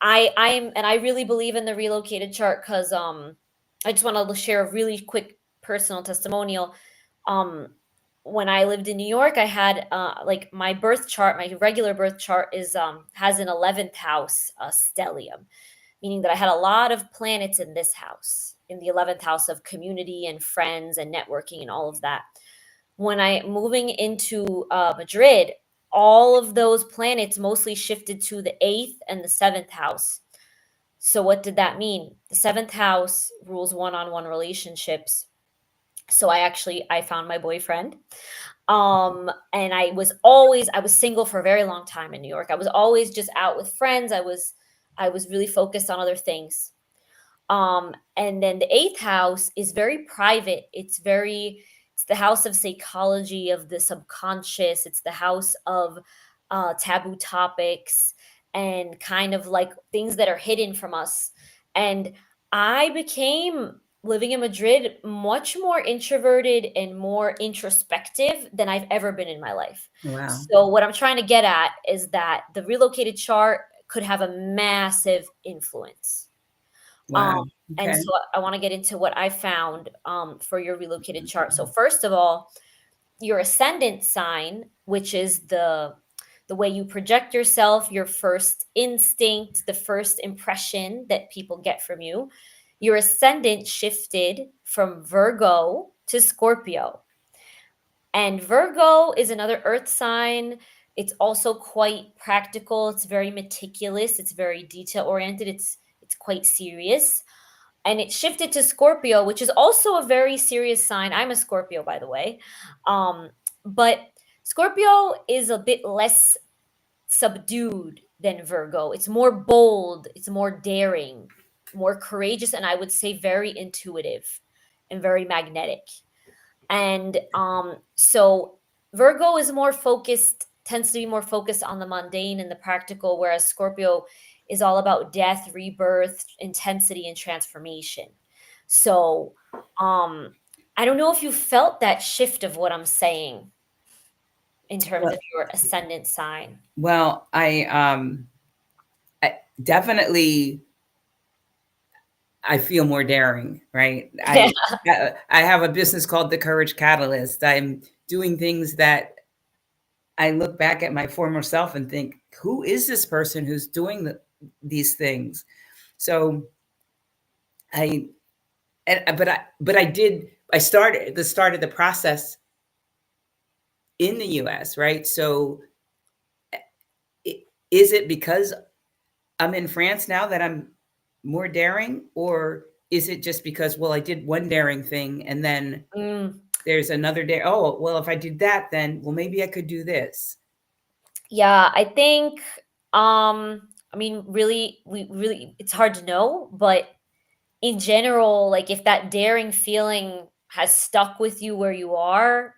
I really believe in the relocated chart because I just want to share a really quick personal testimonial. um when I lived in New York, I had like my birth chart, my regular birth chart is has an 11th house stellium, meaning that I had a lot of planets in this house, in the 11th house of community and friends and networking and all of that. When I moving into Madrid, all of those planets mostly shifted to the 8th and the 7th house. So what did that mean? The 7th house rules one-on-one relationships. So I found my boyfriend. And I was single for a very long time in New York. I was always just out with friends. I was really focused on other things. And then the 8th house is very private. It's the house of psychology, of the subconscious. It's the house of taboo topics and kind of like things that are hidden from us. And I became, living in Madrid, much more introverted and more introspective than I've ever been in my life. Wow. So what I'm trying to get at is that the relocated chart could have a massive influence. Um, Wow. and Okay. so I want to get into what I found for your relocated chart. So first of all, your ascendant sign, which is the way you project yourself, your first instinct, the first impression that people get from you. Your ascendant shifted from Virgo to Scorpio. And Virgo is another earth sign. It's also quite practical. It's very meticulous. It's very detail oriented. It's quite serious. And it shifted to Scorpio, which is also a very serious sign. I'm a Scorpio, by the way. But Scorpio is a bit less subdued than Virgo. It's more bold, it's more daring, more courageous, and I would say very intuitive and very magnetic. And so Virgo is more focused, tends to be more focused on the mundane and the practical, whereas Scorpio is all about death, rebirth, intensity, and transformation. So I don't know if you felt that shift of what I'm saying in terms Well, of your ascendant sign. well, I definitely I feel more daring, right? Yeah. I have a business called the Courage Catalyst. I'm doing things that I look back at my former self and think, who is this person who's doing these things? So I, but I did, I started the start of the process in the US, right? So is it because I'm in France now that I'm more daring, or is it just because, well, I did one daring thing and then Mm, there's another day? Oh, well, if I did that, then, well, maybe I could do this. yeah, I think, I mean, really, we really, it's hard to know, but in general, like if that daring feeling has stuck with you where you are,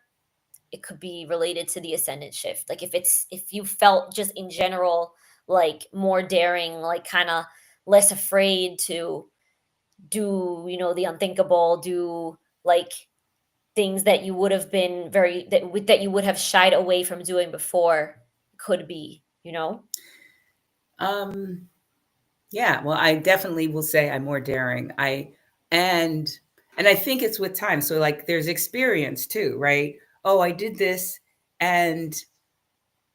it could be related to the ascendant shift. Like if you felt just in general like more daring, like kind of less afraid to do, the unthinkable, do like things that you would have been that you would have shied away from doing before, could be. Um, yeah, well, I definitely will say I'm more daring. And and I think it's with time. So like there's experience too, right? Oh, I did this and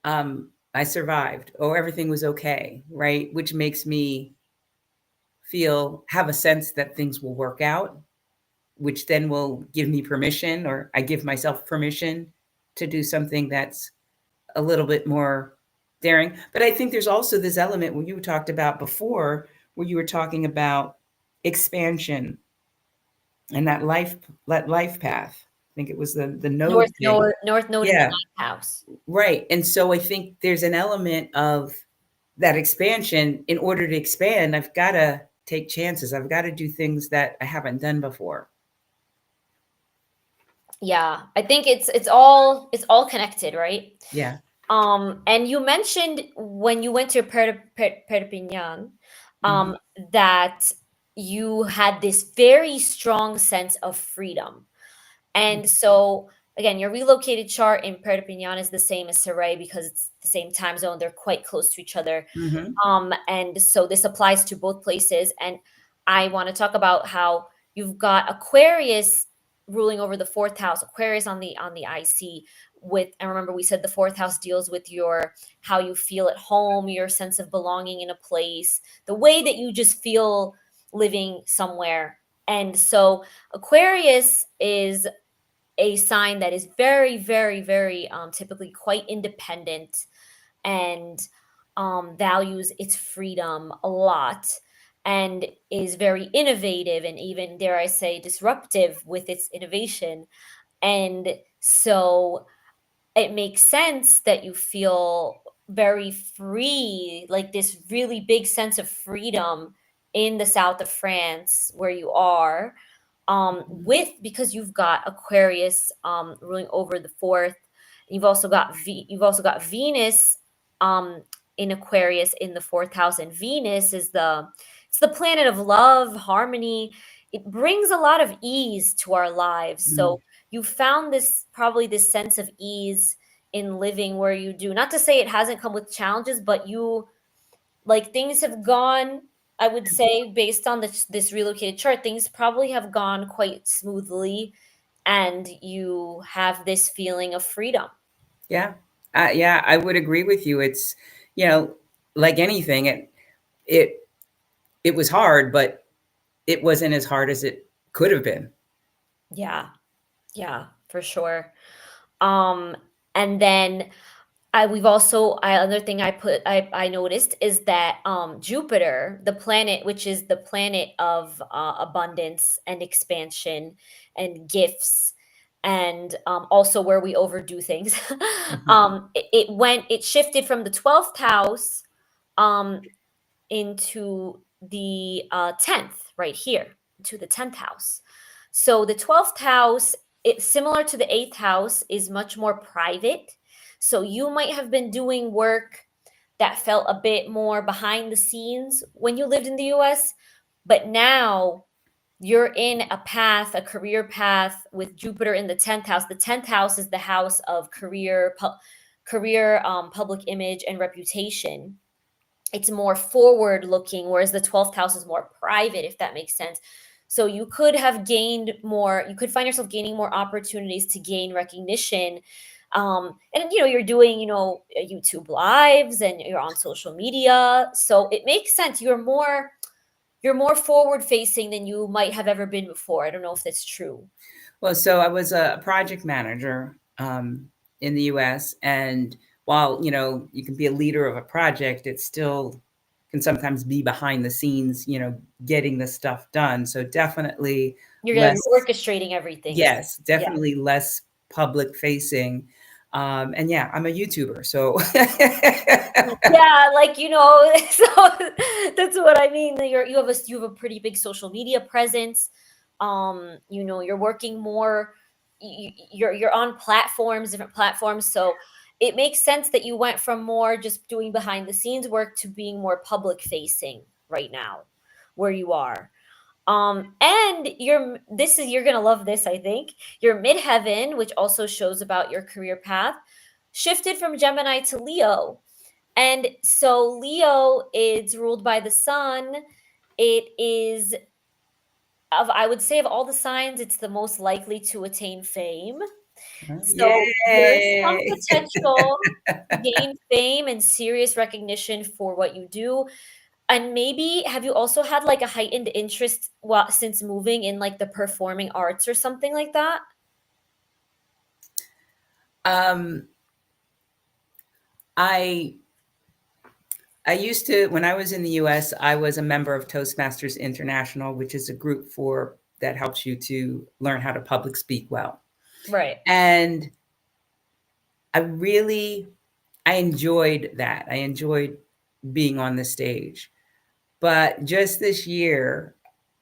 I survived. Oh, everything was okay, right? Which makes me have a sense that things will work out, which then will give me permission, or I give myself permission to do something that's a little bit more daring. But I think there's also this element when you talked about before, where you were talking about expansion and that life path. I think it was the node thing. North node in the Yeah, ninth house. right. And so I think there's an element of that expansion. In order to expand, I've got to take chances. I've got to do things that I haven't done before. Yeah, I think it's all connected, right? Yeah. And you mentioned when you went to Perpignan, Hmm. um, that you had this very strong sense of freedom. And so, again, your relocated chart in Perpignan is the same as Saray because it's the same time zone. They're quite close to each other. Hmm. And so this applies to both places. And I want to talk about how you've got Aquarius ruling over the fourth house, Aquarius on the IC with, and remember we said the fourth house deals with your how you feel at home, your sense of belonging in a place, the way that you just feel living somewhere. And so Aquarius is a sign that is very, very, very typically quite independent and values its freedom a lot and is very innovative and even, dare I say, disruptive with its innovation. And so it makes sense that you feel very free, like this really big sense of freedom in the south of France where you are, with because you've got Aquarius ruling over the fourth. You've also got Venus um, in Aquarius in the fourth house, and Venus is the planet of love, harmony. It brings a lot of ease to our lives. Hmm. So you found this sense of ease in living where you do. Not to say it hasn't come with challenges, but you like things have gone, I would say, based on this relocated chart, things probably have gone quite smoothly, and you have this feeling of freedom. Yeah. Yeah, I would agree with you. It's, you know, like anything, it it was hard, but it wasn't as hard as it could have been. Yeah, yeah, for sure. Um, and then another thing I noticed is that Jupiter, the planet, which is the planet of abundance and expansion and gifts, and also where we overdo things, Mhm. it shifted from the 12th house um, into the 10th, right here, to the 10th house. So the 12th house, it's similar to the 8th house, is much more private. So you might have been doing work that felt a bit more behind the scenes when you lived in the US, but now you're in a career path with Jupiter in the 10th house. The 10th house is the house of career, public image and reputation. It's more forward looking, whereas the 12th house is more private, if that makes sense. So you could find yourself gaining more opportunities to gain recognition And you're doing YouTube lives, and you're on social media, so it makes sense. You're more forward facing than you might have ever been before. I don't know if that's true. Well, so I was a project manager in the U.S., and while you can be a leader of a project, it still can sometimes be behind the scenes, getting the stuff done. So definitely You're less, orchestrating everything. yes, Yeah. definitely less public facing. And yeah, I'm a YouTuber, so Yeah, so that's what I mean. That you have a pretty big social media presence. You're working more. You're on different platforms. So it makes sense that you went from more just doing behind the scenes work to being more public facing right now, where you are. And you're gonna love this, I think. Your midheaven, which also shows about your career path, shifted from Gemini to Leo. And so Leo is ruled by the sun. It is I would say, of all the signs, it's the most likely to attain fame. So there's some yay. potential to gain fame and serious recognition for what you do. And maybe have you also had like a heightened interest since moving in like the performing arts or something like that? Um, I I used to, when I was in the US, I was a member of Toastmasters International, which is a group that helps you to learn how to public speak well. Right. And I really, I enjoyed that. I enjoyed being on the stage. But just this year,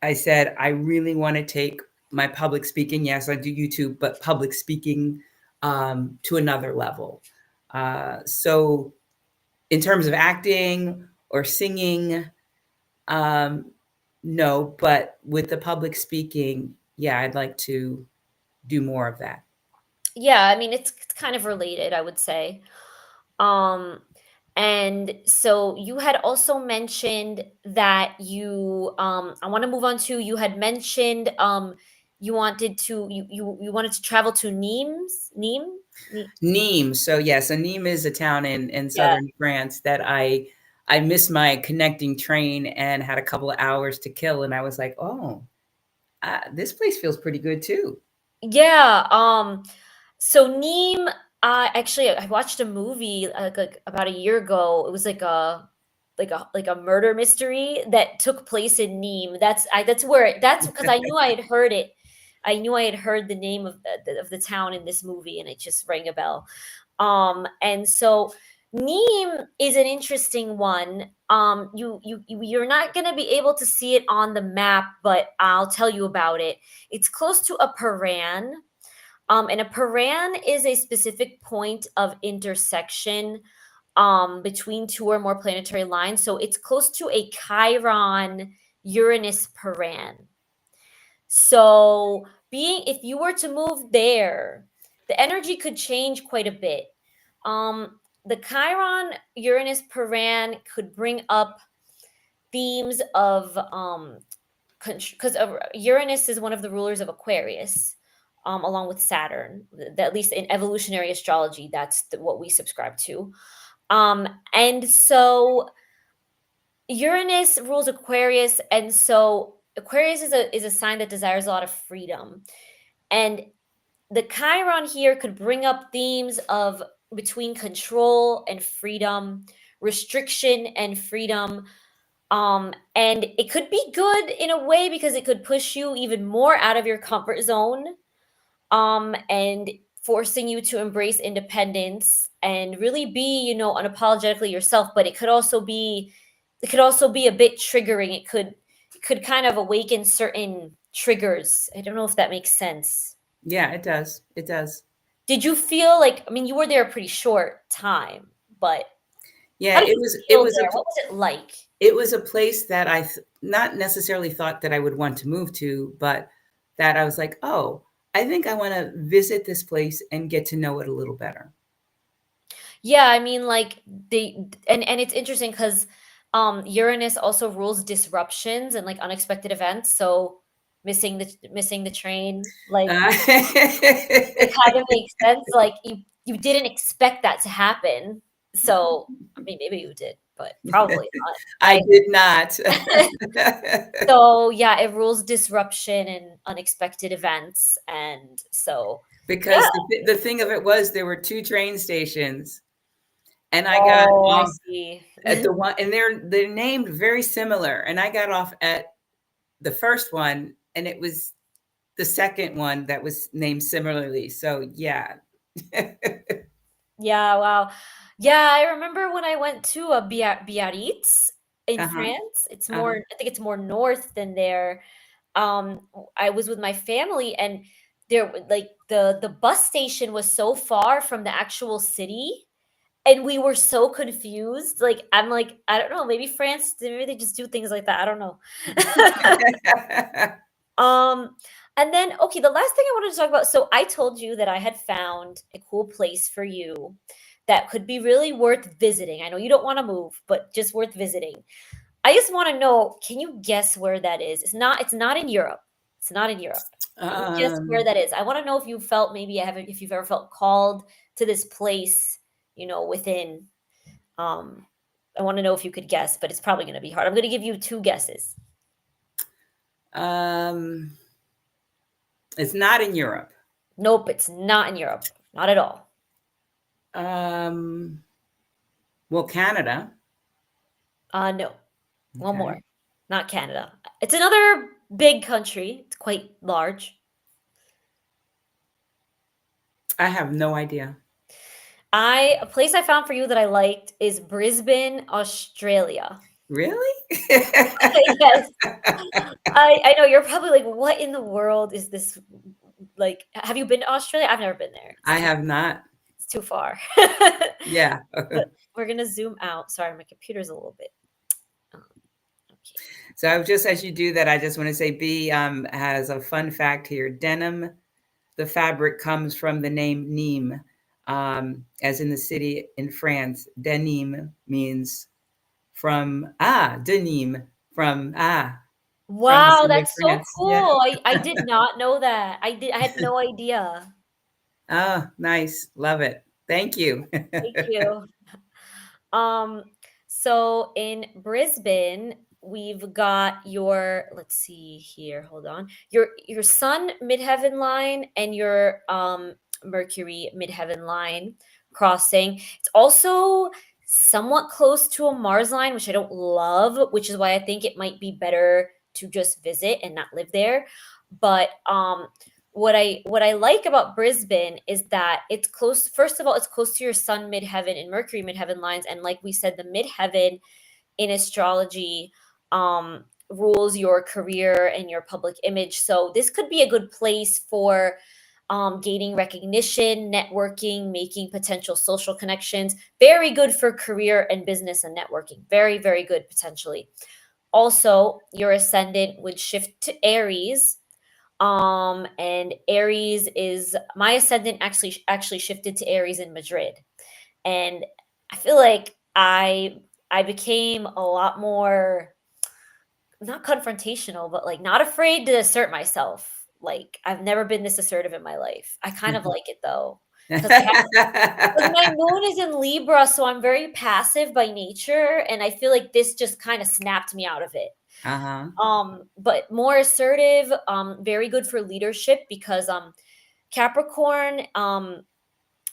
I said, I really want to take my public speaking. Yes, I do YouTube, but public speaking to another level. So in terms of acting or singing, um, no, but with the public speaking, yeah, I'd like to do more of that. Yeah, I mean it's kind of related, I would say. Um and so you had also mentioned that I want to move on to, you had mentioned you wanted to travel to Nîmes? Nîmes. So yes, a Nîmes is a town in Yeah. southern France that I missed my connecting train and had a couple of hours to kill, and I was like, oh, this place feels pretty good too. Yeah, so Nîmes, actually, I watched a movie like about a year ago. It was like a murder mystery that took place in Nîmes. That's because I knew I had heard it. I knew I had heard the name of the town in this movie, and it just rang a bell. And so Nîmes is an interesting one. You're not going to be able to see it on the map, but I'll tell you about it. It's close to a Paran. And a Paran is a specific point of intersection between two or more planetary lines. So it's close to a Chiron Uranus Paran. So if you were to move there, the energy could change quite a bit. The Chiron Uranus Paran could bring up themes of because Uranus is one of the rulers of Aquarius, along with Saturn. At least in evolutionary astrology, that's what we subscribe to. And so Uranus rules Aquarius, and so Aquarius is a sign that desires a lot of freedom. And the Chiron here could bring up themes of between control and freedom, restriction and freedom. And it could be good in a way because it could push you even more out of your comfort zone, and forcing you to embrace independence and really be, unapologetically yourself. But it could also be a bit triggering. It could kind of awaken certain triggers. I don't know if that makes sense. Yeah, it does. It does. Did you feel like, I mean, you were there a pretty short time, but Yeah, how did it you was it feel was there? a What was it like? it was a place that not necessarily thought that I would want to move to, but that I was like, oh, I think I want to visit this place and get to know it a little better. Yeah, I mean, like and it's interesting because Uranus also rules disruptions and like unexpected events. So missing the train, like Uh, it kind of makes sense. Like you didn't expect that to happen. So, I mean, maybe you did, but probably not. I did not. So yeah, it rules disruption and unexpected events, and so yeah. Because the thing of it was there were 2 train stations, and I got Oh, I off see. at the one, and they're named very similar, and I got off at the first one, and it was the second one that was named similarly, so yeah. Yeah, wow. Yeah, I remember when I went to a Biarritz in Uh-huh, France. It's uh-huh. more, I think it's more north than there. I was with my family, and there, like the bus station was so far from the actual city, and we were so confused. Like I'm like, I don't know, maybe France, maybe they just do things like that. I don't know. Um, and then okay, the last thing I wanted to talk about. So I told you that I had found a cool place for you that could be really worth visiting. I know you don't want to move, but just worth visiting. I just want to know, can you guess where that is? It's not in Europe. It's not in Europe. Can you guess where Um, that is? I want to know if you felt maybe if you've ever felt called to this place, within I want to know if you could guess, but it's probably going to be hard. I'm going to give you two guesses. um, it's not in Europe. Nope, it's not in Europe. Not at all. Um, well, Canada. No. One Okay. more. Not Canada. It's another big country. It's quite large. I have no idea. A place I found for you that I liked is Brisbane, Australia. Really? Yes. I know you're probably like, what in the world is this? Like, have you been to Australia? I've never been there. I have not. It's too far. Yeah. But we're gonna zoom out. Sorry, my computer's a little bit. Okay. So just as you do that, I just want to say B has a fun fact here. Denim, the fabric comes from the name Nîmes, as in the city in France. Denim means from de Nîmes, from the Wow, city of that's so France. Yeah. cool. I did not know that. I had no idea. Oh, nice. Love it. Thank you. Thank you. Um, so in Brisbane, we've got your, let's see here, hold on. Your Sun midheaven line and your Mercury midheaven line crossing. It's also somewhat close to a Mars line, which I don't love, which is why I think it might be better to just visit and not live there. But what I like about Brisbane is that it's close. First of all, it's close to your Sun midheaven and Mercury midheaven lines, and like we said, the midheaven in astrology rules your career and your public image. So this could be a good place for gaining recognition, networking, making potential social connections. Very good for career and business and networking. Very, very good potentially. Also, your ascendant would shift to Aries, and Aries is my ascendant actually shifted to Aries in Madrid, and I feel like I became a lot more, not confrontational, but like not afraid to assert myself. Like I've never been this assertive in my life. I kind of like it though, because my moon is in Libra, so I'm very passive by nature, and I feel like this just kind of snapped me out of it. Uh-huh. But more assertive, very good for leadership because Capricorn,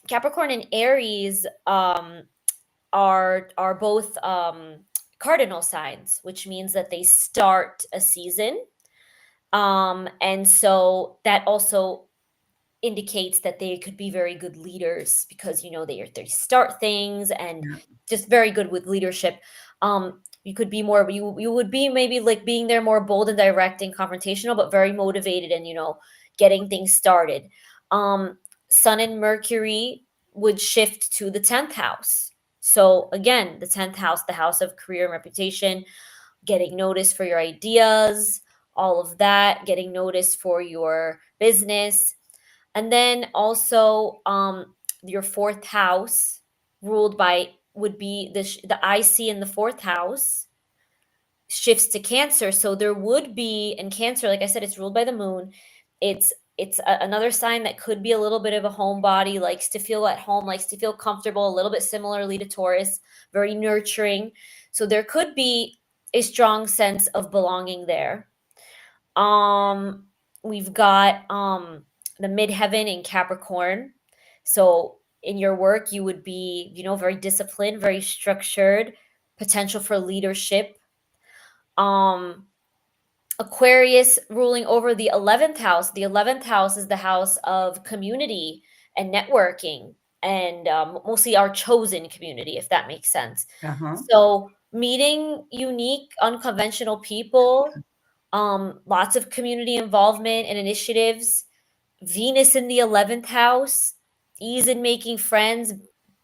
Capricorn and Aries are both cardinal signs, which means that they start a season. And so that also indicates that they could be very good leaders because they start things and Yeah. just very good with leadership. You could be more, you would be maybe like being there more bold and direct and confrontational, but very motivated and getting things started. Sun and Mercury would shift to the 10th house. So again, the 10th house, the house of career and reputation, getting noticed for your ideas, all of that, getting noticed for your business. And then also your fourth house ruled by would be the IC in the fourth house shifts to Cancer. So there would be in Cancer, like I said, it's ruled by the moon. It's it's another sign that could be a little bit of a homebody, likes to feel at home, likes to feel comfortable, a little bit similarly to Taurus, very nurturing. So there could be a strong sense of belonging there. Um, we've got the midheaven in Capricorn. So in your work, you would be, very disciplined, very structured, potential for leadership. Um, Aquarius ruling over the 11th house. The 11th house is the house of community and networking, and mostly our chosen community, if that makes sense. Uh-huh. So, meeting unique, unconventional people, lots of community involvement and initiatives. Venus in the 11th house, ease in making friends,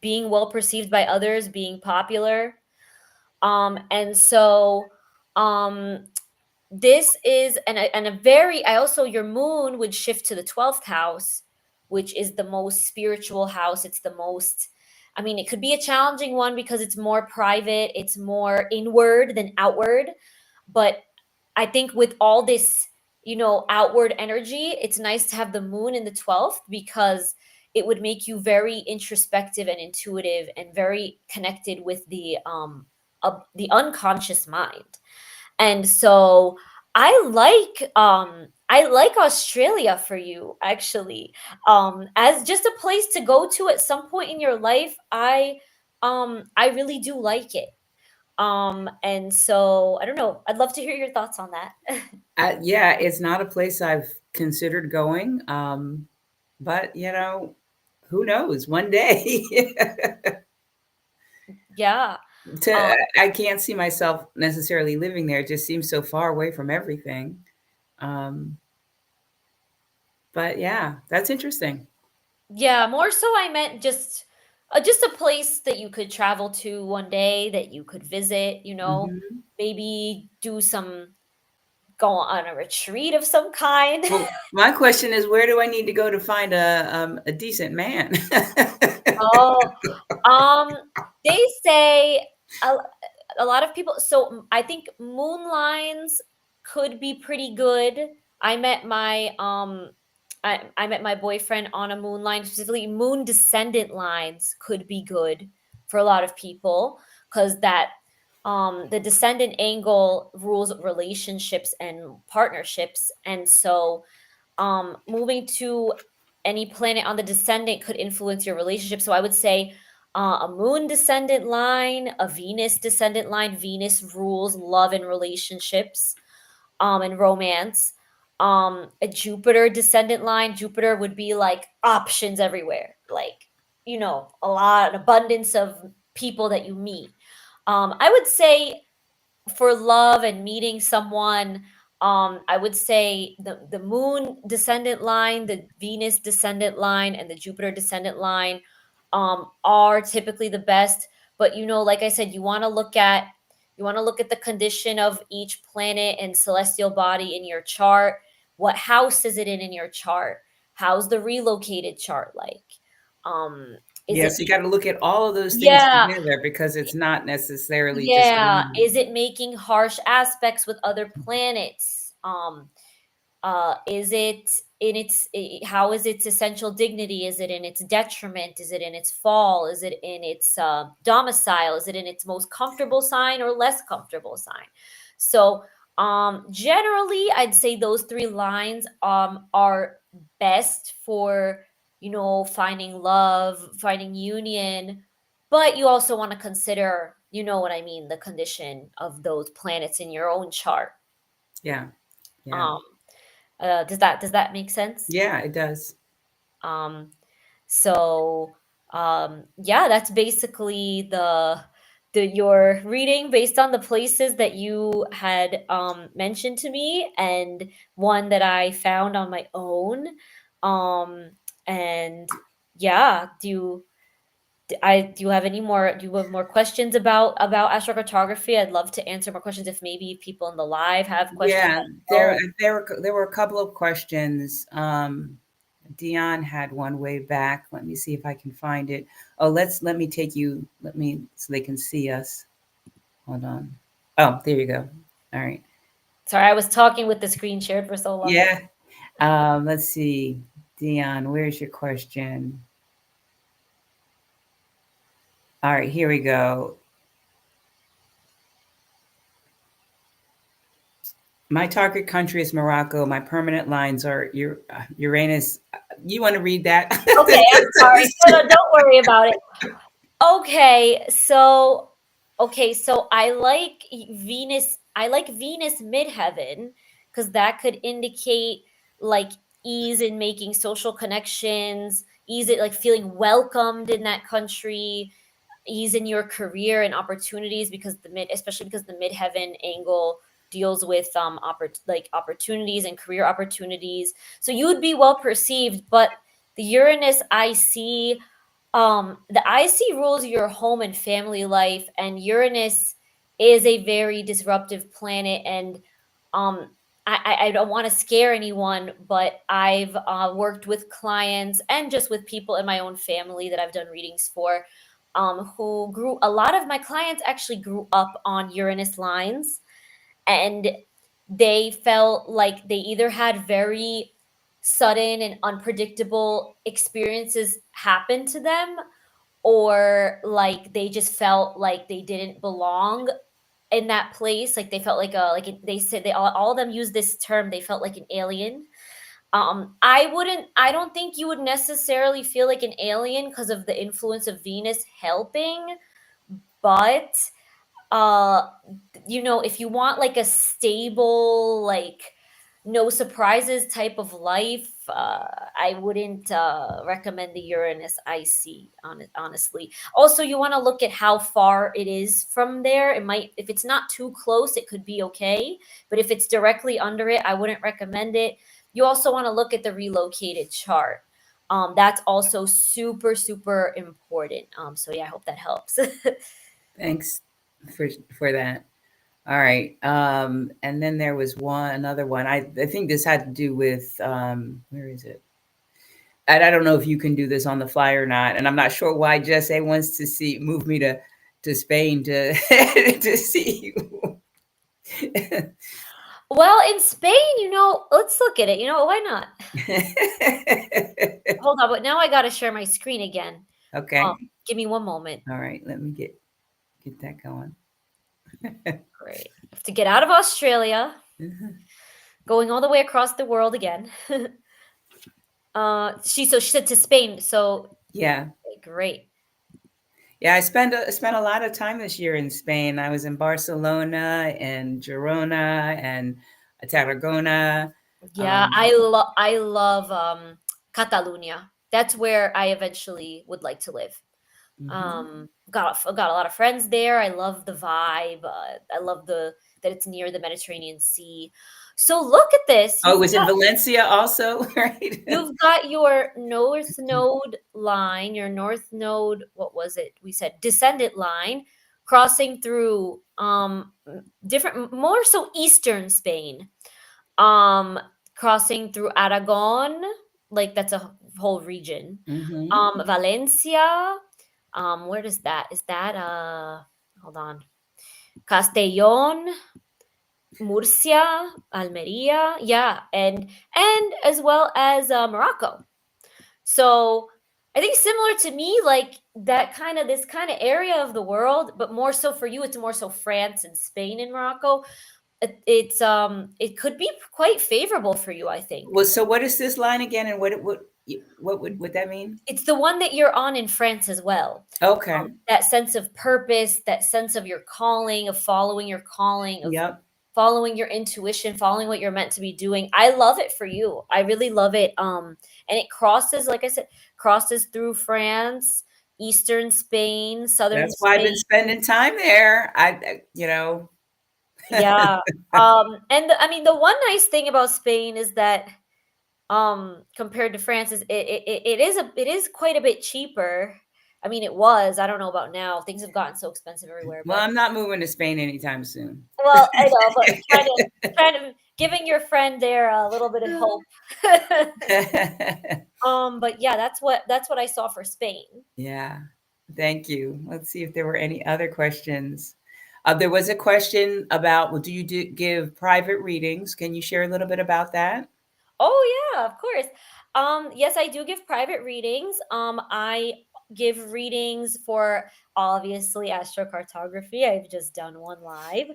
being well perceived by others, being popular. And so, um, this is and a very I also your moon would shift to the 12th house, which is the most spiritual house. It's the most, I mean, it could be a challenging one because it's more private, it's more inward than outward. But I think with all this, outward energy, it's nice to have the moon in the 12th because it would make you very introspective and intuitive and very connected with the unconscious mind. And so I like Australia for you, actually. As just a place to go to at some point in your life. I really do like it. And so I don't know. I'd love to hear your thoughts on that. Yeah, it's not a place I've considered going, but who knows? One day, Yeah. to Um, I can't see myself necessarily living there. It just seems so far away from everything. Um, but yeah, that's interesting. yeah, more so I meant just a place that you could travel to one day, that you could visit, Hmm. maybe do some go on a retreat of some kind. Well, my question is, where do I need to go to find a decent man? Oh, um, they say a, a lot of people. So I think moon lines could be pretty good. I met my I met my boyfriend on a moon line. Specifically, moon descendant lines could be good for a lot of people because that the descendant angle rules relationships and partnerships, and so moving to any planet on the descendant could influence your relationship. So I would say a moon descendant line, a Venus descendant line. Venus rules love and relationships, and romance. A Jupiter descendant line. Jupiter would be like options everywhere, like a lot, an abundance of people that you meet. I would say for love and meeting someone, I would say the moon descendant line, the Venus descendant line, and the Jupiter descendant line are typically the best. But like I said, you want to look at the condition of each planet and celestial body in your chart. What house is it in your chart? How's the relocated chart like? um is it Yes, you got to look at all of those things yeah, together because it's not necessarily just yeah, one. is it making harsh aspects with other planets? Is it how is its essential dignity? Is it in its detriment? Is it in its fall? Is it in its domicile? Is it in its most comfortable sign or less comfortable sign? So, generally, I'd say those three lines are best for finding love, finding union, but you also want to consider, what I mean, the condition of those planets in your own chart. Yeah, yeah, Um, does that make sense? yeah, it does. Um, so yeah, that's basically the your reading based on the places that you had mentioned to me, and one that I found on my own. Um, and yeah, do you have any more? Do you have more questions about astrocartography? I'd love to answer more questions if maybe people in the live have questions Yeah, as well. there were a couple of questions. Dion had one way back. Let me see if I can find it. Oh, let me take you. Let me so they can see us. Hold on. Oh, there you go. All right. Sorry, I was talking with the screen shared for so long. Yeah. Let's see, Dion, where's your question? All right, here we go. My target country is Morocco. My permanent lines are Uranus. You want to read that? Okay, I'm sorry. No, no, don't worry about it. Okay, so I like Venus. I like Venus midheaven because that could indicate like ease in making social connections, ease it like feeling welcomed in that country, ease in your career and opportunities because especially because the midheaven angle deals with like opportunities and career opportunities. So you would be well perceived, but the Uranus the IC rules your home and family life, and Uranus is a very disruptive planet. And um, I don't want to scare anyone, but I've worked with clients and just with people in my own family that I've done readings for, who grew. A lot of my clients actually grew up on Uranus lines, and they felt like they either had very sudden and unpredictable experiences happen to them, or like they just felt like they didn't belong in that place. Like they felt like they said all of them use this term, they felt like an alien. I don't think you would necessarily feel like an alien because of the influence of Venus helping, but uh if you want like a stable, like no surprises type of life, I wouldn't recommend the Uranus IC, honestly. Also, you want to look at how far it is from there. It might, if it's not too close, it could be okay, but if it's directly under it, I wouldn't recommend it. You also want to look at the relocated chart. That's also super super important. So yeah, I hope that helps. Thanks for for that. All right. And then there was another one. I think this had to do with where is it? And I don't know if you can do this on the fly or not. And I'm not sure why Jesse wants to move me to Spain to to see you. Well, in Spain, let's look at it. Why not? Hold on, but now I gotta share my screen again. Okay. Give me one moment. All right. Let me get that going. Great. I have to get out of Australia, going all the way across the world again. She said to Spain. So Yeah. great. Yeah, I spent a lot of time this year in Spain. I was in Barcelona and Girona and Tarragona. Yeah, Um, I love Catalonia. That's where I eventually would like to live. mhm. Got a lot of friends there. I love the vibe. I love the that it's near the Mediterranean Sea. So look at this. Oh, it was in Valencia also, right? You've got your north node line, your north node, what was it? We said descendant line crossing through different, more so eastern Spain. Um Crossing through Aragon, like that's a whole region. Hmm. Valencia, where is that? Is that hold on. Castellón, Murcia, Almeria, yeah, and as well as Morocco. So I think similar to me, like that kind of this kind of area of the world, but more so for you, it's more so France and Spain and Morocco. It could be quite favorable for you, I think. Well, so what is this line again, and what would that mean? It's the one that you're on in France as well. Okay. That sense of purpose, that sense of your calling, of following your calling, of Yep. following your intuition, following what you're meant to be doing. I love it for you. I really love it. And it crosses, like I said, crosses through France, eastern Spain, southern That's why I've been Spain. spending time there. Yeah. And I mean, the one nice thing about Spain is that compared to France is it is quite a bit cheaper. I mean, it was. I don't know about now. Things have gotten so expensive everywhere, Well, but I'm not moving to Spain anytime soon. well, I know, but trying to giving your friend there a little bit of hope. But yeah, that's what I saw for Spain. Yeah. Thank you. Let's see if there were any other questions. There was a question about, well, do you give private readings? Can you share a little bit about that? Oh yeah, of course. Yes, I do give private readings. I give readings for obviously astrocartography. I've just done one live.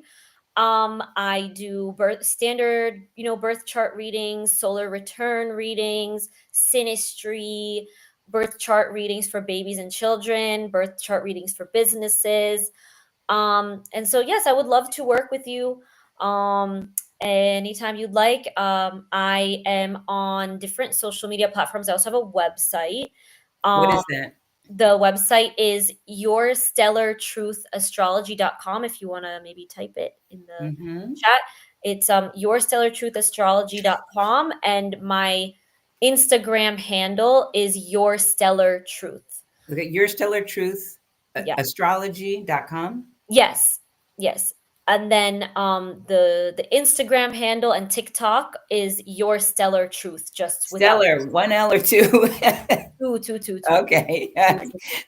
I do birth standard, birth chart readings, solar return readings, synastry, birth chart readings for babies and children, birth chart readings for businesses. And so, yes, I would love to work with you anytime you'd like. I am on different social media platforms. I also have a website. What Um, is that? the website is yourstellartruthastrology.com. If you want to maybe type it in the Mm-hmm. chat, it's yourstellartruthastrology.com. And my Instagram handle is yourstellartruth. Okay, Your Stellar Truth, Yeah. astrology.com. Yes. Yes. And then the Instagram handle and TikTok is your stellar truth, just without Stellar, one L or two? two. Okay. Two, two, two.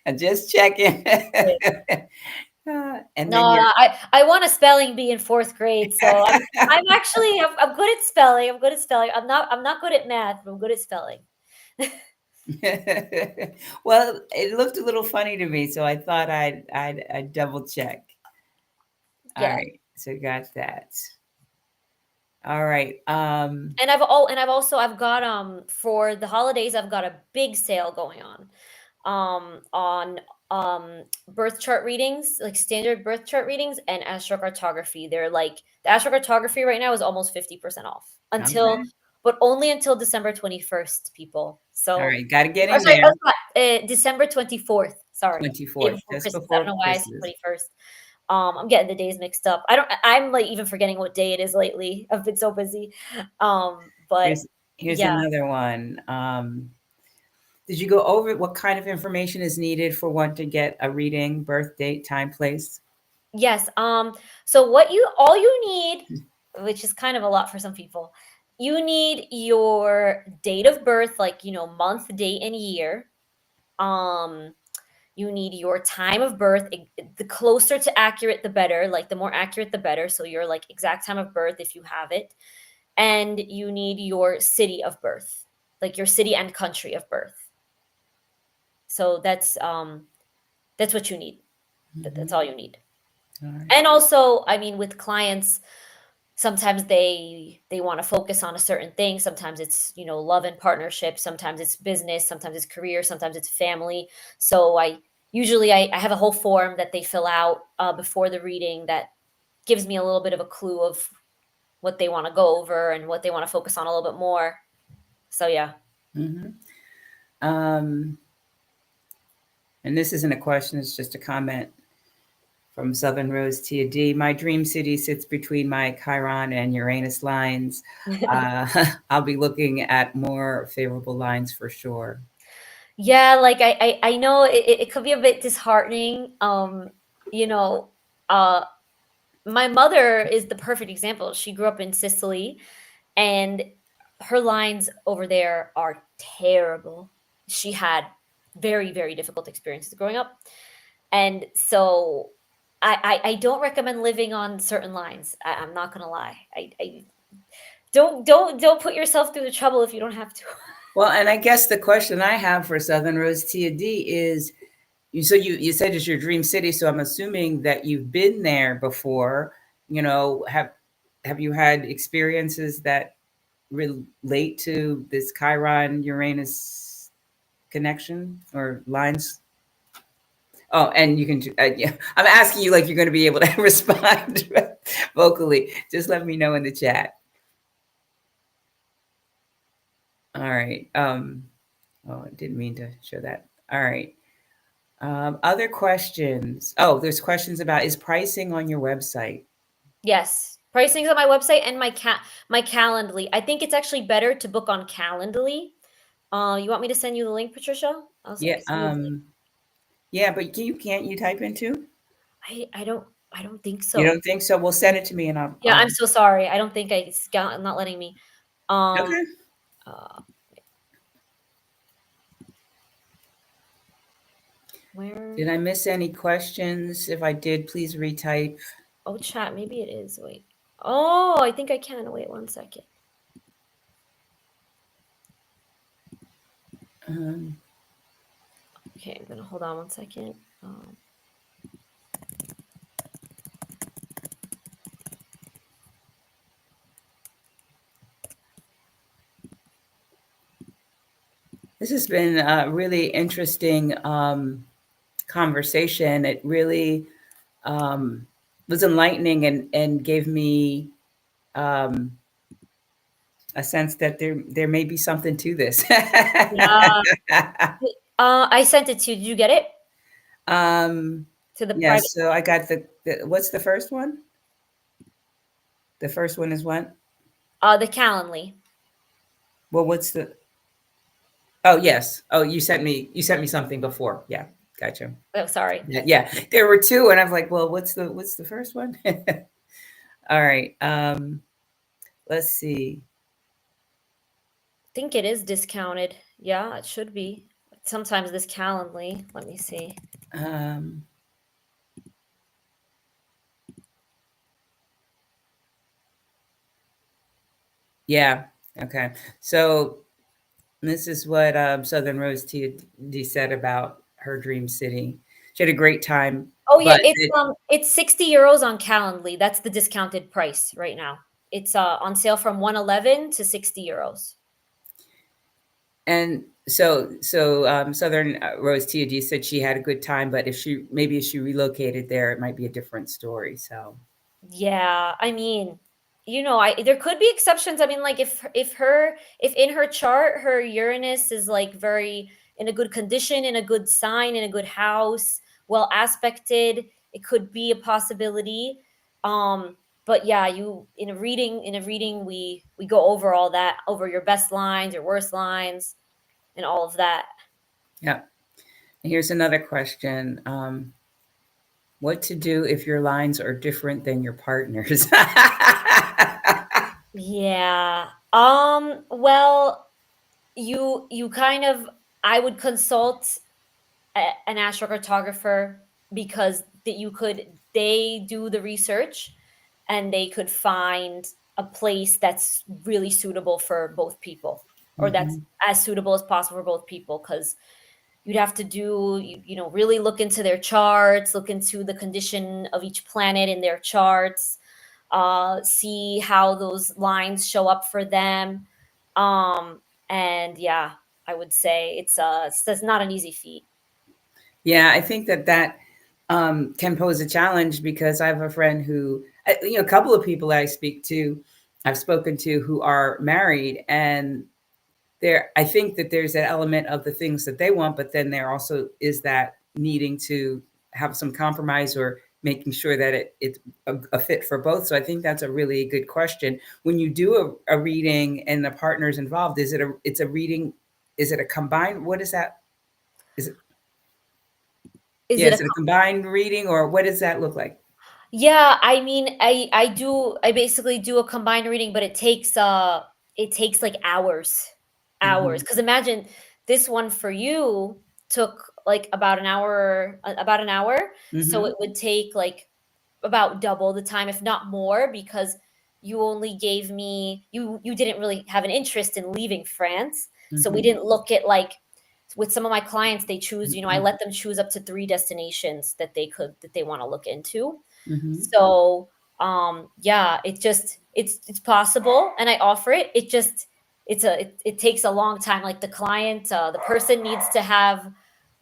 I'm just checking. Yeah. And No, then your I won a spelling bee in fourth grade, so I'm actually I'm good at spelling. I'm good at spelling. I'm not good at math, but I'm good at spelling. well, it looked a little funny to me, so I thought I'd double check. All Yeah. right, so got that. All right. And I've got for the holidays I've got a big sale going on birth chart readings, like standard birth chart readings and astrocartography. They're like the astrocartography right now is almost 50% off until Okay. but only until December 21st, people. All So right, got to get or in sorry, there. December 24th. Sorry. Day 24th, before just Christmas. I don't before know why I said Christmas. 21st. I'm getting the days mixed up. I'm like even forgetting what day it is lately. I've been so busy. But Here's yeah. another one. Did you go over what kind of information is needed for one to get a reading, birth date, time, place? Yes. So what you all you need, which is kind of a lot for some people, you need your date of birth, like month, date, and year. Um, you need your time of birth. The closer to accurate, the better. Like the more accurate, the better. So your like exact time of birth, if you have it, and you need your city of birth, like your city and country of birth. So that's what you need. That's Mm-hmm. all you need. All right. And also, I mean, with clients, sometimes they want to focus on a certain thing. Sometimes it's love and partnership, sometimes it's business, sometimes it's career, sometimes it's family. So I have a whole form that they fill out before the reading that gives me a little bit of a clue of what they want to go over and what they want to focus on a little bit more. So yeah. Mm-hmm. Um, and this isn't a question, it's just a comment from Southern Rose Tia D. My dream city sits between my Chiron and Uranus lines. I'll be looking at more favorable lines for sure. Yeah, like I know it could be a bit disheartening. You know, uh my mother is the perfect example. She grew up in Sicily, and her lines over there are terrible. She had very, very difficult experiences growing up. And so I don't recommend living on certain lines. I'm not gonna lie. I don't put yourself through the trouble if you don't have to. Well, and I guess the question I have for Southern Rose Tia D is you said it's your dream city, so I'm assuming that you've been there before. Have you had experiences that relate to this Chiron Uranus connection or lines? Oh, and you can. Yeah, I'm asking you like you're going to be able to respond vocally. Just let me know in the chat. All right. Oh, I didn't mean to show that. All right. Other questions? Oh, there's questions about is pricing on your website? Yes. Pricing's on my website and my Calendly. I think it's actually better to book on Calendly. You want me to send you the link, Patricia? I Yeah. can send you the link. Yeah, but you can't you type into? I don't think You so. don't think so? Well, send it to me and I'll. Yeah, I'm so sorry. I don't think it's not letting me. Um, Okay. uh, where? Did I miss any questions? If I did, please retype. Oh, chat. Maybe it is. Wait. Oh, I think I can. Wait 1 second. Um, Okay, I'm gonna hold on one second. this has been a really interesting conversation. It really um, was enlightening and gave me um, a sense that there may be something to this. Yeah. I sent it to you. Did you get it? um, To the private. yes, so I got the what's the first one? The first one is what? The Calendly. Well, what's the? Oh yes. Oh, you sent me something before. Yeah, gotcha. Oh, sorry. Yeah, yeah. There were two, and I'm like, well, what's the first one? All right. Let's see. I think it is discounted. Yeah, it should be. Sometimes this Calendly. Let me see. Um, yeah. Okay. So this is what Southern Rose TD said about her dream city. She had a great time, Oh yeah, but it's 60 euros on Calendly. That's the discounted price right now. It's on sale from 111 to 60 euros. and so Southern Rose TD said she had a good time, but if she relocated there, it might be a different story. So Yeah, I mean, I there could be exceptions. I mean, like if in her chart her Uranus is like very in a good condition, in a good sign, in a good house, well aspected, it could be a possibility. But yeah, you in a reading we go over all that, over your best lines, your worst lines, and all of that. yeah. Here's another question. What to do if your lines are different than your partner's? Yeah. Well, you kind of I would consult an astrocartographer because that you could they do the research and they could find a place that's really suitable for both people, or that's Mhm, as suitable as possible for both people, because you'd have to really look into their charts, look into the condition of each planet in their charts, see how those lines show up for them. And yeah, I would say it's not an easy feat. yeah, I think that can pose a challenge because I have a friend who, a couple of people I've spoken to who are married, and I think that there's an element of the things that they want, but then there also is that needing to have some compromise or making sure that it's a fit for both. So I think that's a really good question. When you do a reading and the partner's involved, it's a reading, is it a combined, what is that? Is it, Is yeah, it a is it a combined reading or what does that look like? Yeah, I mean, I basically do a combined reading, but it takes like hours. Hours. Hmm. Because imagine this one for you took like about an hour. So it Hmm. would take like about double the time, if not more, because you didn't really have an interest in leaving France. So we Hmm. didn't look at like with some of my clients, they choose, I Hmm. let them choose up to 3 destinations that they want to look into. Hmm. So yeah, it's possible and I offer it. It takes a long time. Like the person needs to have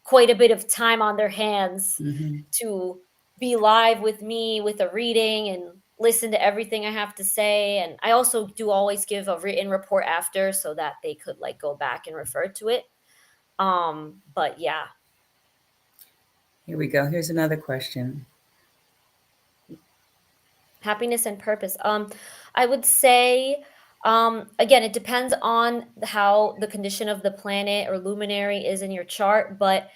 quite a bit of time on their hands Hmm. to be live with me with a reading and listen to everything I have to say. And I also do always give a written report after so that they could like go back and refer to it. But yeah. Here we go. Here's another question. Happiness and purpose. I would say, again, it depends on how the condition of the planet or luminary is in your chart, but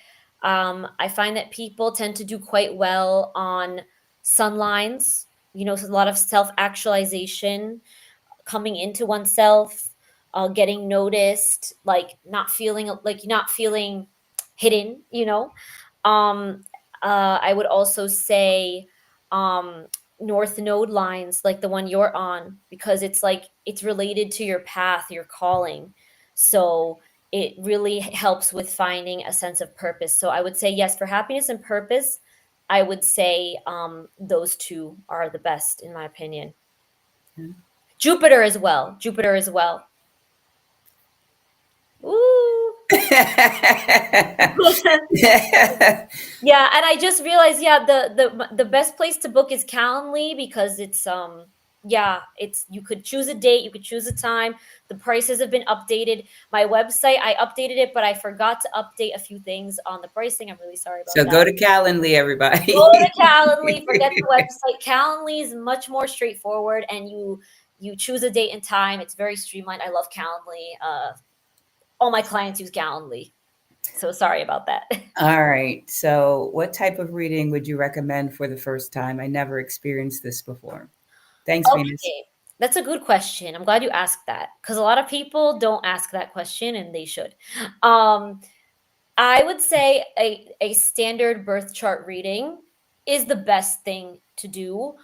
I find that people tend to do quite well on sun lines. So a lot of self-actualization, coming into oneself, getting noticed, like not feeling hidden. Um, I would also say um, North Node lines, like the one you're on, because it's like it's related to your path, your calling. So it really helps with finding a sense of purpose. So I would say yes, for happiness and purpose, I would say those two are the best in my opinion. Yeah. Jupiter as well. Jupiter as well. Ooh. Yeah, and I just realized, yeah, the best place to book is Calendly because it's yeah, it's you could choose a date, you could choose a time. The prices have been updated. My website, I updated it, but I forgot to update a few things on the pricing. I'm really sorry about So that. go to Calendly, Go everybody. to Calendly, forget the website. Calendly is much more straightforward and you choose a date and time. It's very streamlined. I love Calendly. All my clients use Calendly. So sorry about that. All right. So, what type of reading would you recommend for the first time? I never experienced this before. Thanks, Venus. Okay, that's a good question. I'm glad you asked that because a lot of people don't ask that question and they should. Um, I would say a standard birth chart reading is the best thing to do.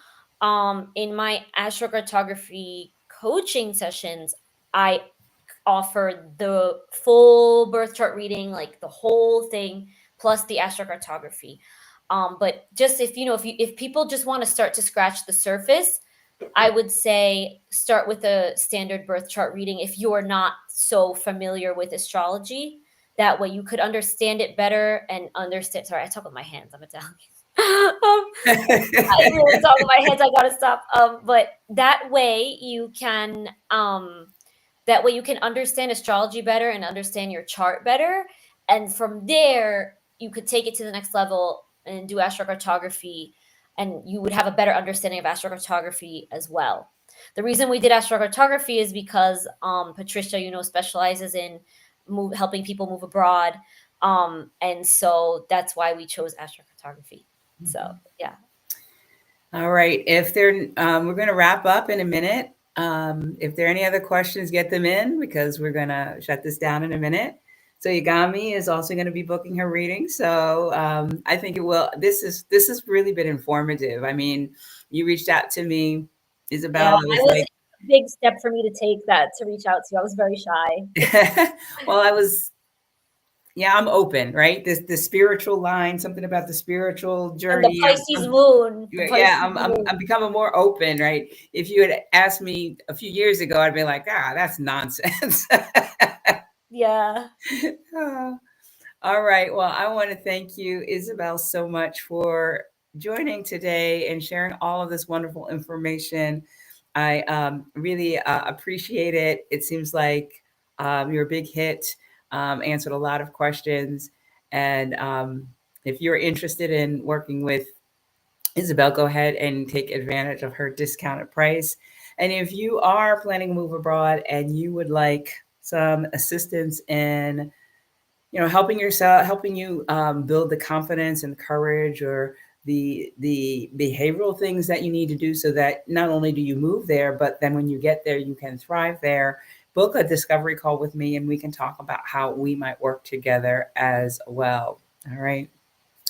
In my astrocartography coaching sessions, I offer the full birth chart reading, like the whole thing, plus the astrocartography. But just if people just want to start to scratch the surface, I would say start with a standard birth chart reading if you are not so familiar with astrology. That way you could understand it better and understand. Sorry, I talk with my hands. I'm Italian. I really talk with my hands. I gotta stop. But that way you can understand astrology better and understand your chart better. And from there, you could take it to the next level and do astrocartography, and you would have a better understanding of astrocartography as well. The reason we did astrocartography is because Patricia, specializes in helping people move abroad. And so that's why we chose astrocartography. So, yeah. All right. If there, we're going to wrap up in a minute. If there are any other questions, get them in because we're going to shut this down in a minute. So Yagami is also going to be booking her reading. So I think it will. This has really been informative. I mean, you reached out to me, Yeah, Isabel. I I was was like, a big step for me to take that to reach out to you. I was very shy. well, I was. Yeah, I'm open, right? This the spiritual line, something about the spiritual And the journey. Pisces moon, the Yeah, Pisces I'm moon. becoming more open, right? If you had asked me a few years ago, I'd be like, that's nonsense. Yeah. Oh, all right. Well, I want to thank you, Isabel, so much for joining today and sharing all of this wonderful information. I really appreciate it. It seems like you're a big hit, answered a lot of questions. And if you're interested in working with Isabel, go ahead and take advantage of her discounted price. And if you are planning to move abroad and you would like some assistance in, helping yourself, helping you build the confidence and courage, or the behavioral things that you need to do so that not only do you move there, but then when you get there, you can thrive there. Book a discovery call with me, and we can talk about how we might work together as well. All right.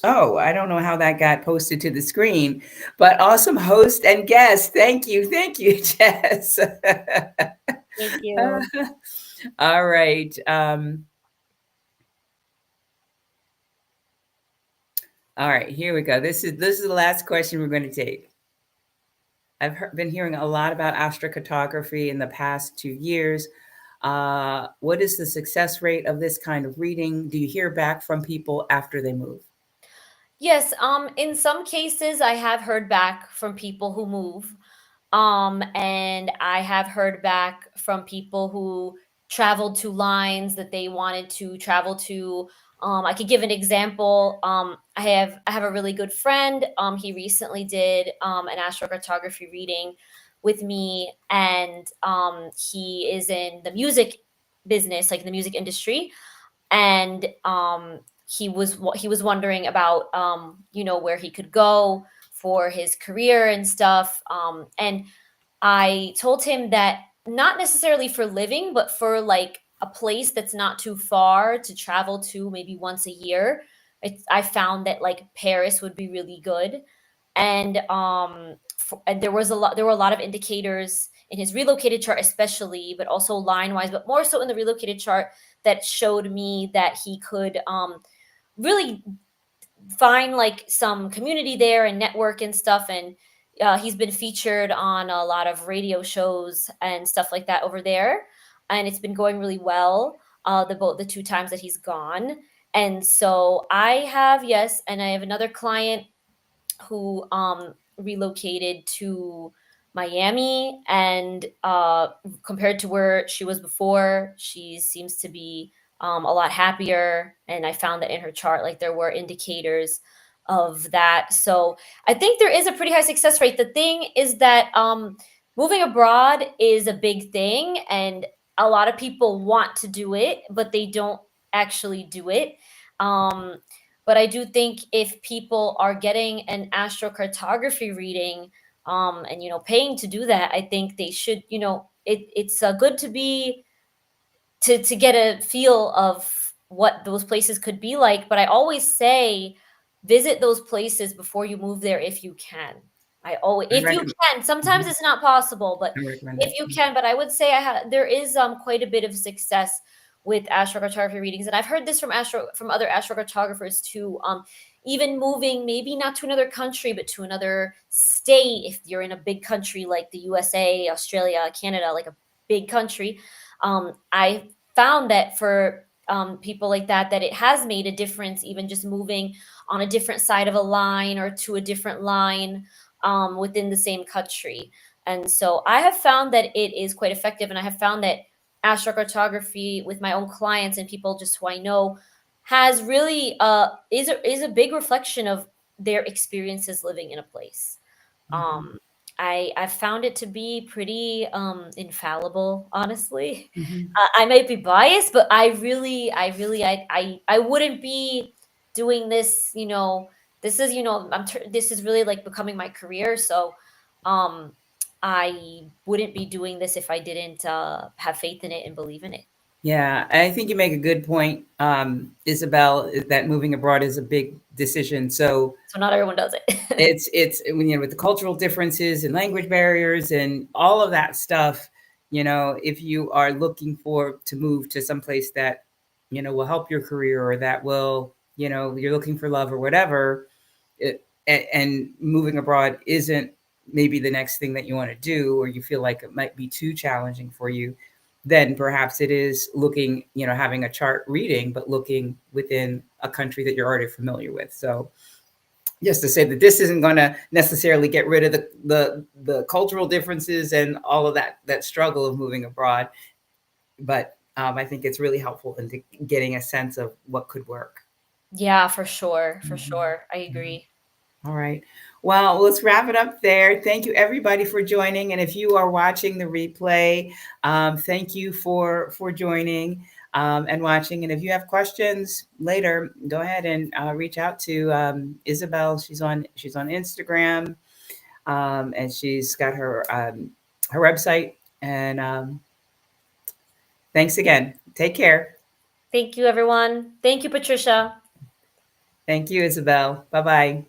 Oh, I don't know how that got posted to the screen, but awesome host and guest. Thank you, Jess. Thank you. All right. All right, here we go. This is the last question we're going to take. Been hearing a lot about astrocartography in the past 2 years. What is the success rate of this kind of reading? Do you hear back from people after they move? Yes, in some cases I have heard back from people who move. And I have heard back from people who traveled to lines that they wanted to travel to. I could give an example. I have a really good friend. He recently did an astrocartography reading with me, and he is in the music business, like the music industry, and he was wondering about where he could go for his career and stuff. And I told him that not necessarily for living, but for like a place that's not too far to travel to maybe once a year. I found that like Paris would be really good. And and there were a lot of indicators in his relocated chart especially, but also line wise, but more so in the relocated chart, that showed me that he could really find like some community there and network and stuff. And he's been featured on a lot of radio shows and stuff like that over there, and it's been going really well. The two times that he's gone. And so I have, yes, and I have another client who relocated to Miami, and compared to where she was before, she seems to be a lot happier. And I found that in her chart, like there were indicators of that. So I think there is a pretty high success rate. The thing is that moving abroad is a big thing, and a lot of people want to do it, but they don't actually do it. Um, but I do think if people are getting an astrocartography reading, and paying to do that, I think they should. It's good to be to get a feel of what those places could be like. But I always say, visit those places before you move there if you can. I If you recommend. can. Sometimes it's not possible, but I recommend if it. you can. But I would say there is quite a bit of success with astrocartography readings, and I've heard this from other astrocartographers too. Even moving, maybe not to another country, but to another state. If you're in a big country like the USA, Australia, Canada, like a big country, I found that for people like that it has made a difference, even just moving on a different side of a line or to a different line within the same country. And so I have found that it is quite effective, and I have found that astrocartography with my own clients and people just who I know has really is a big reflection of their experiences living in a place. Mhm. Um, I've found it to be pretty infallible, honestly. Mhm. I might be biased, but I wouldn't be doing this. This is this is really like becoming my career. So, um, I wouldn't be doing this if I didn't have faith in it and believe in it. Yeah, I think you make a good point, Isabel, is that moving abroad is a big decision. So So not everyone does it. it's with the cultural differences and language barriers and all of that stuff. If you are looking for to move to some place that will help your career, or that will you're looking for love or whatever, and moving abroad isn't maybe the next thing that you want to do, or you feel like it might be too challenging for you, then perhaps it is looking, having a chart reading, but looking within a country that you're already familiar with. So just to say that this isn't going to necessarily get rid of the cultural differences and all of that struggle of moving abroad, but I think it's really helpful into getting a sense of what could work. Yeah, for sure, for Mhm. sure. I Mhm. agree. All right. Well, let's wrap it up there. Thank you, everybody, for joining. And if you are watching the replay, thank you for joining and watching. And if you have questions later, go ahead and reach out to Isabel. She's on Instagram, and she's got her website. And thanks again. Take care. Thank you, everyone. Thank you, Patricia. Thank you, Isabel. Bye bye.